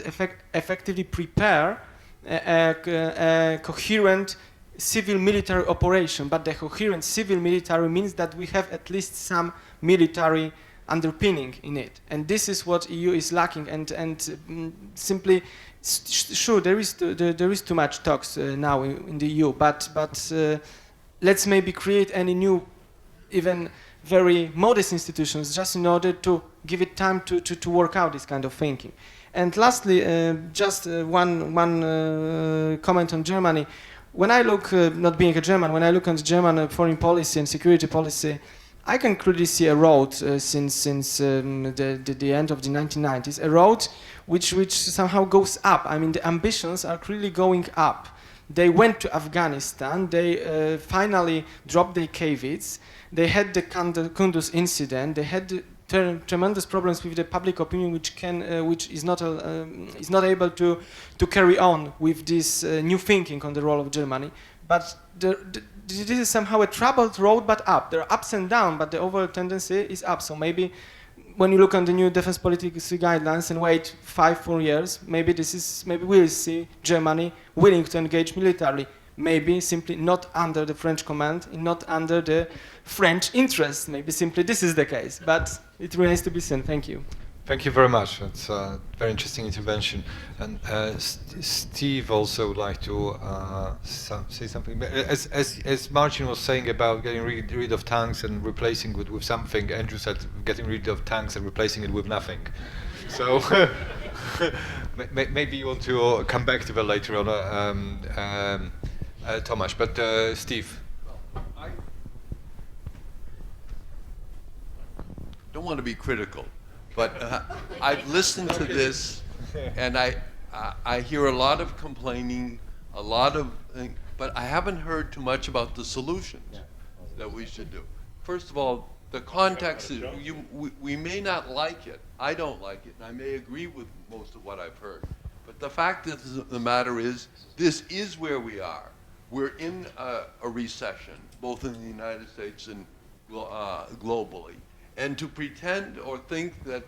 effectively prepare a coherent civil-military operation. But the coherent civil-military means that we have at least some military underpinning in it. And this is what EU is lacking. And simply, sure, there is too much talks now in the EU. But let's maybe create any new, even very modest institutions, just in order to give it time to work out this kind of thinking. And lastly, just one comment on Germany. When I look, not being a German, when I look on German foreign policy and security policy, I can clearly see a road since the end of the 1990s, a road which somehow goes up. I mean, the ambitions are clearly going up. They went to Afghanistan, they finally dropped their caveats, they had the Kunduz incident, they had tremendous problems with the public opinion, which is not able to carry on with this new thinking on the role of Germany. But this is somehow a troubled road, but up. There are ups and downs, but the overall tendency is up. So maybe when you look on the new defense policy guidelines and wait 5-4 years, maybe we'll see Germany willing to engage militarily. Maybe simply not under the French command, not under the French interest. Maybe simply this is the case, but it remains to be seen. Thank you. Thank you very much. It's a very interesting intervention. And Steve also would like to say something. As Marcin was saying about getting rid of tanks and replacing it with something, Andrew said getting rid of tanks and replacing it with nothing. So maybe you want to come back to that later on, Tomas. But Steve. I don't want to be critical, but I've listened to this, and I hear a lot of complaining, a lot of things, but I haven't heard too much about the solutions that we should do. First of all, the context is, we may not like it. I don't like it, and I may agree with most of what I've heard. But the fact of the matter is, this is where we are. We're in a recession, both in the United States and globally. And to pretend or think that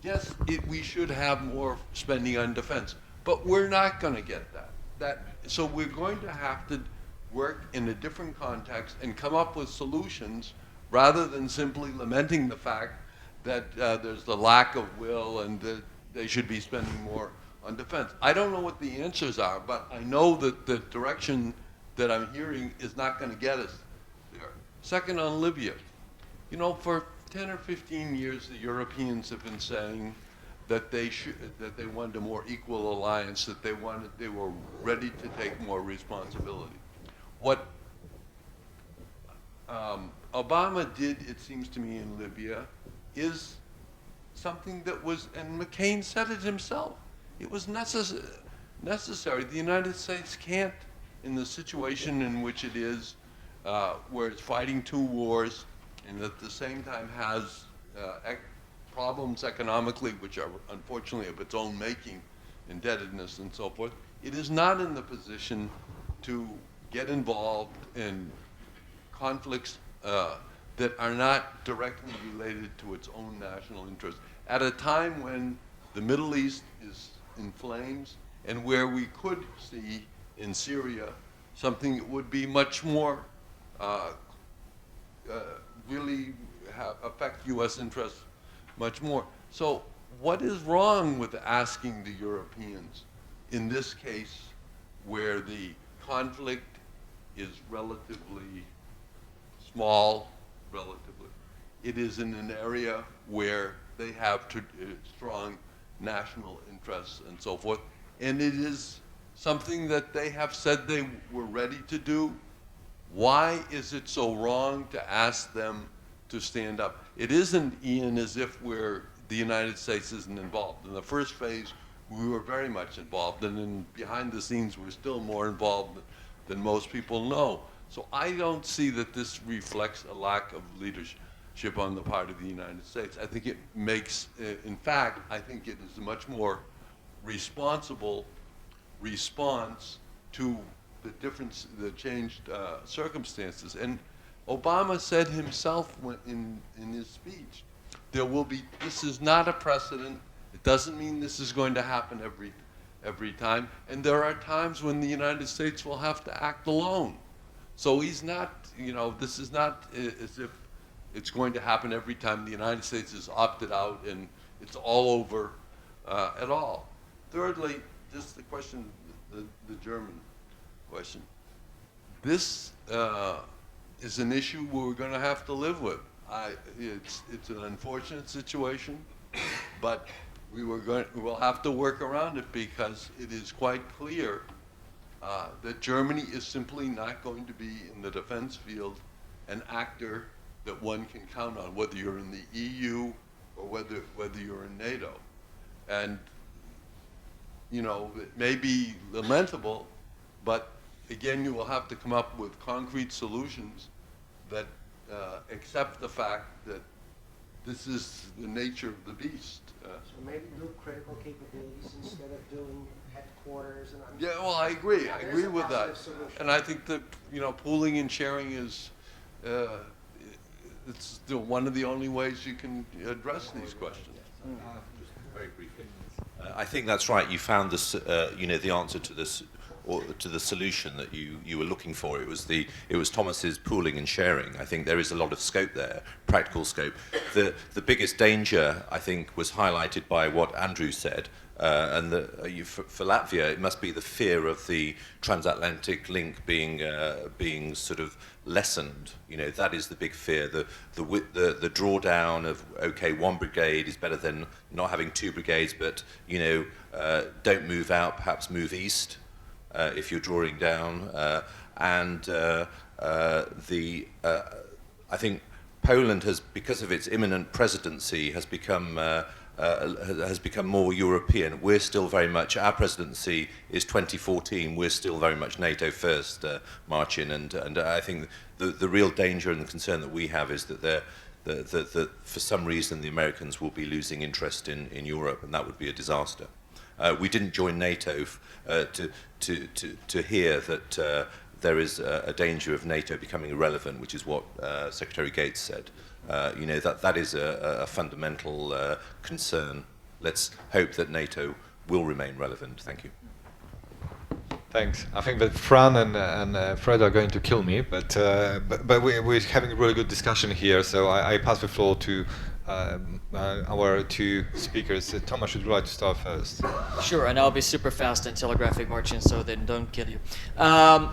yes, we should have more spending on defense, but we're not going to get that. So we're going to have to work in a different context and come up with solutions rather than simply lamenting the fact that there's the lack of will and that they should be spending more on defense. I don't know what the answers are, but I know that the direction that I'm hearing is not going to get us there. Second, on Libya, you know, for 10 or 15 years, the Europeans have been saying that they wanted a more equal alliance, that they were ready to take more responsibility. What Obama did, it seems to me, in Libya, is something that was, and McCain said it himself, it was necessary. The United States can't, in the situation in which it is, where it's fighting two wars, and at the same time has problems economically, which are unfortunately of its own making, indebtedness and so forth, it is not in the position to get involved in conflicts that are not directly related to its own national interest. At a time when the Middle East is in flames and where we could see in Syria something that would be much more really affect U.S. interests much more. So what is wrong with asking the Europeans in this case where the conflict is relatively small, it is in an area where they have strong national interests and so forth, and it is something that they have said they were ready to do. Why is it so wrong to ask them to stand up? It isn't, Ian, as if the United States isn't involved. In the first phase, we were very much involved, and behind the scenes, we're still more involved than most people know. So I don't see that this reflects a lack of leadership on the part of the United States. I think it makes, in fact, I think it is a much more responsible response to the changed circumstances. And Obama said himself in his speech, this is not a precedent. It doesn't mean this is going to happen every time. And there are times when the United States will have to act alone. So he's not, this is not as if it's going to happen every time the United States is opted out and it's all over at all. Thirdly, just the question, the German question. This is an issue we're going to have to live with. It's an unfortunate situation, but we'll have to work around it because it is quite clear that Germany is simply not going to be in the defense field an actor that one can count on, whether you're in the EU or whether you're in NATO. And it may be lamentable, but again, you will have to come up with concrete solutions that accept the fact that this is the nature of the beast. So maybe do critical capabilities instead of doing headquarters. And Yeah, well, I agree. I agree with that. positive solution. And I think that pooling and sharing is it's one of the only ways you can address these questions. Very briefly, I think that's right. You found this, the answer to this, or to the solution that you were looking for. It was Thomas's pooling and sharing. I think there is a lot of scope there, practical scope. The biggest danger, I think, was highlighted by what Andrew said. And for Latvia, it must be the fear of the transatlantic link being sort of lessened. That is the big fear. The drawdown of one brigade is better than not having two brigades, but don't move out, perhaps move east if you're drawing down. I think Poland has, because of its imminent presidency, has become more European. We're still very much, our presidency is 2014, we're still very much NATO first, Marcin, and I think the real danger and the concern that we have is that for some reason the Americans will be losing interest in Europe, and that would be a disaster. We didn't join NATO to hear that there is a danger of NATO becoming irrelevant, which is what Secretary Gates said. That is a fundamental concern let's hope that NATO will remain relevant. Thank you. Thanks. I think that Fran and Fred are going to kill me, but we're having a really good discussion here. So I pass the floor to our two speakers. Tomas, would you like to start first? Sure, and I'll be super fast and telegraphic, Marcin, so they don't kill you.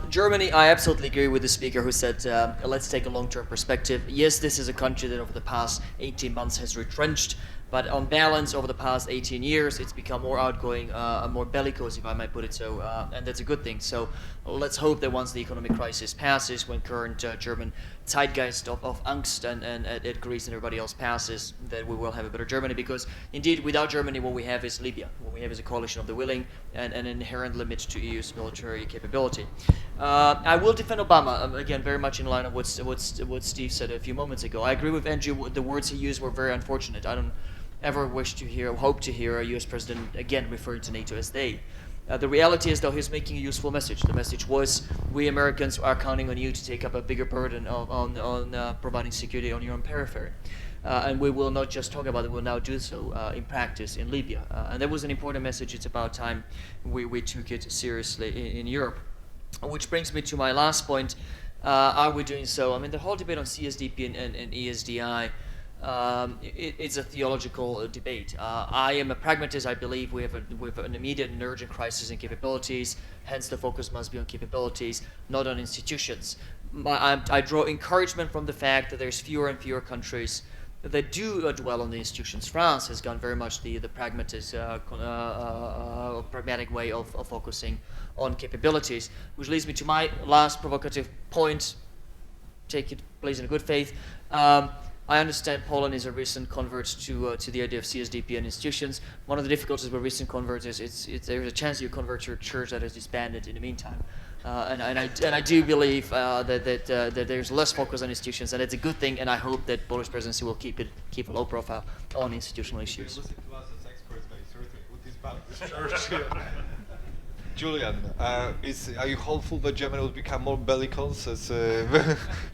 Germany, I absolutely agree with the speaker who said, let's take a long-term perspective. Yes, this is a country that over the past 18 months has retrenched, but on balance, over the past 18 years, it's become more outgoing, more bellicose, if I might put it so, and that's a good thing. So let's hope that once the economic crisis passes, when current German zeitgeist of angst and Greece and everybody else passes, that we will have a better Germany, because indeed, without Germany, what we have is Libya. What we have is a coalition of the willing and an inherent limit to EU's military capability. I will defend Obama, again, very much in line of what Steve said a few moments ago. I agree with Andrew, the words he used were very unfortunate. I don't ever wish to hear, hope to hear a US president again referring to NATO as they. The reality is, though, he's making a useful message. The message was, we Americans are counting on you to take up a bigger burden on providing security on your own periphery. And we will not just talk about it, we'll now do so in practice in Libya. And that was an important message. It's about time we took it seriously in Europe. Which brings me to my last point. Are we doing so? I mean, the whole debate on CSDP and ESDI, it's a theological debate. I am a pragmatist. I believe we have an immediate and urgent crisis in capabilities. Hence, the focus must be on capabilities, not on institutions. I draw encouragement from the fact that there's fewer and fewer countries that do dwell on the institutions. France has gone very much the pragmatic way of focusing on capabilities, which leads me to my last provocative point. Take it, please, in good faith. I understand Poland is a recent convert to the idea of CSDP and institutions. One of the difficulties with recent converts is there's a chance you convert to a church that is disbanded in the meantime. And I do believe that there's less focus on institutions, and it's a good thing. And I hope that Polish presidency will keep a low profile on institutional issues. Julian, are you hopeful that Germany will become more bellicose, as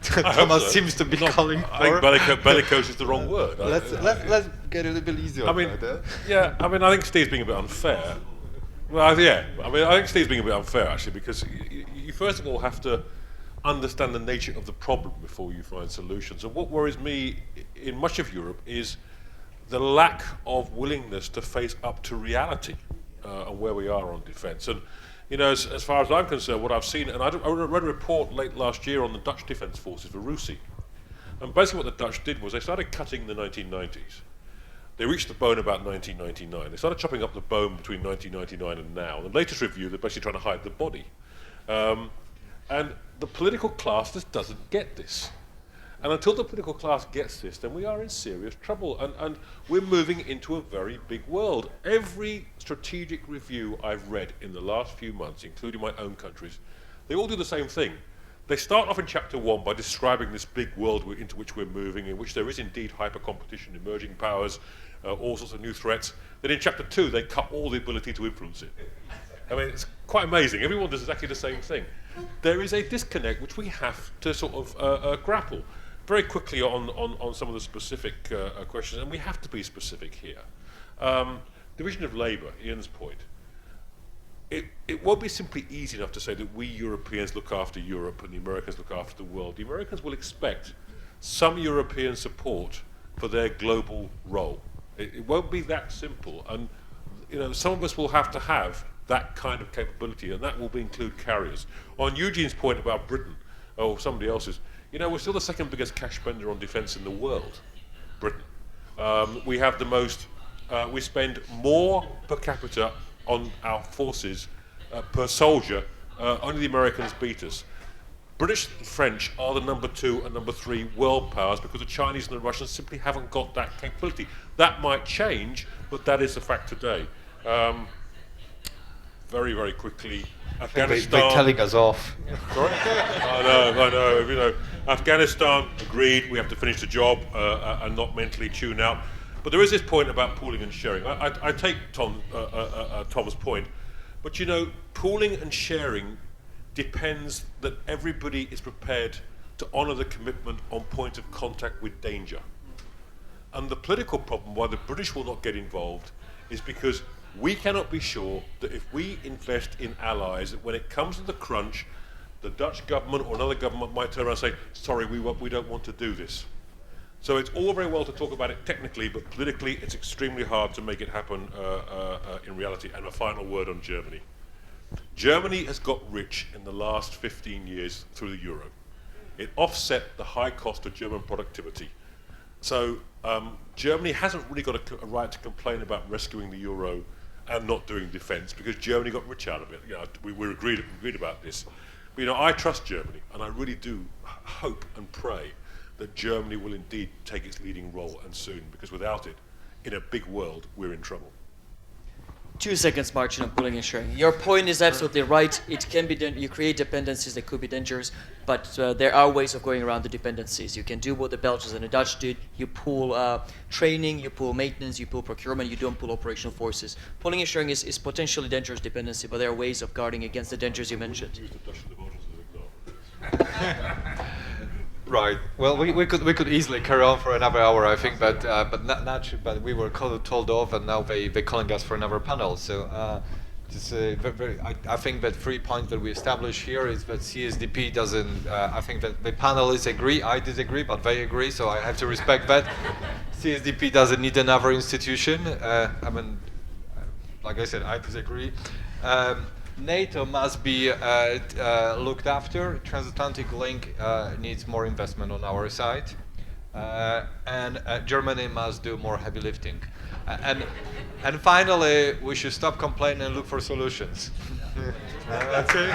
Tomas seems to be calling for? I think bellicose is the wrong word. Let's get a little bit easier. I mean, I think Steve's being a bit unfair. Well, yeah, I think Steve's being a bit unfair, actually, because you first of all have to understand the nature of the problem before you find solutions. And what worries me in much of Europe is the lack of willingness to face up to reality and where we are on defence. And as far as I'm concerned, what I've seen, and I read a report late last year on the Dutch Defence Forces for Russie, and basically what the Dutch did was they started cutting in the 1990s. They reached the bone about 1999. They started chopping up the bone between 1999 and now. In the latest review, they're basically trying to hide the body. And the political class just doesn't get this. And until the political class gets this, then we are in serious trouble. And we're moving into a very big world. Every strategic review I've read in the last few months, including my own countries, they all do the same thing. They start off in chapter 1 by describing this big world into which we're moving, in which there is indeed hyper-competition, emerging powers, all sorts of new threats. Then in chapter 2, they cut all the ability to influence it. I mean, it's quite amazing. Everyone does exactly the same thing. There is a disconnect which we have to sort of grapple. Very quickly on some of the specific questions, and we have to be specific here. Division of labour, Ian's point. It won't be simply easy enough to say that we Europeans look after Europe and the Americans look after the world. The Americans will expect some European support for their global role. It won't be that simple, and some of us will have to have that kind of capability, and that will include carriers. On Eugene's point about Britain, or somebody else's, we're still the second biggest cash spender on defence in the world, Britain. We have the most, we spend more per capita on our forces per soldier. Only the Americans beat us. British and French are the number 2 and number 3 world powers because the Chinese and the Russians simply haven't got that capability. That might change, but that is the fact today. Very, very quickly, Afghanistan. They're telling us off. Sorry? I know. Afghanistan, agreed, we have to finish the job and not mentally tune out. But there is this point about pooling and sharing. I take Tom's point, but pooling and sharing depends that everybody is prepared to honour the commitment on point of contact with danger. And the political problem why the British will not get involved is because we cannot be sure that if we invest in allies, that when it comes to the crunch, the Dutch government or another government might turn around and say, sorry, we don't want to do this. So it's all very well to talk about it technically, but politically it's extremely hard to make it happen in reality. And a final word on Germany. Germany has got rich in the last 15 years through the euro. It offset the high cost of German productivity. So Germany hasn't really got a right to complain about rescuing the euro and not doing defence, because Germany got rich out of it. You know, we agreed about this. But, you know, I trust Germany, and I really do hope and pray that Germany will indeed take its leading role, and soon, because without it, in a big world, we're in trouble. 2 seconds, Marcin, on pooling and sharing. Your point is absolutely right. It can be you create dependencies that could be dangerous, but there are ways of going around the dependencies. You can do what the Belgians and the Dutch did. You pool training, you pool maintenance, you pool procurement. You don't pool operational forces. Pooling and sharing is potentially dangerous dependency, but there are ways of guarding against the dangers you mentioned. Right. Well, we could easily carry on for another hour, I think, but we were told off, and now they're calling us for another panel. So I think that 3 points that we established here is that CSDP doesn't. I think that the panelists agree. I disagree, but they agree. So I have to respect that. CSDP doesn't need another institution. I mean, like I said, I disagree. NATO must be looked after. Transatlantic link needs more investment on our side, and Germany must do more heavy lifting. And finally, we should stop complaining and look for solutions. That's it.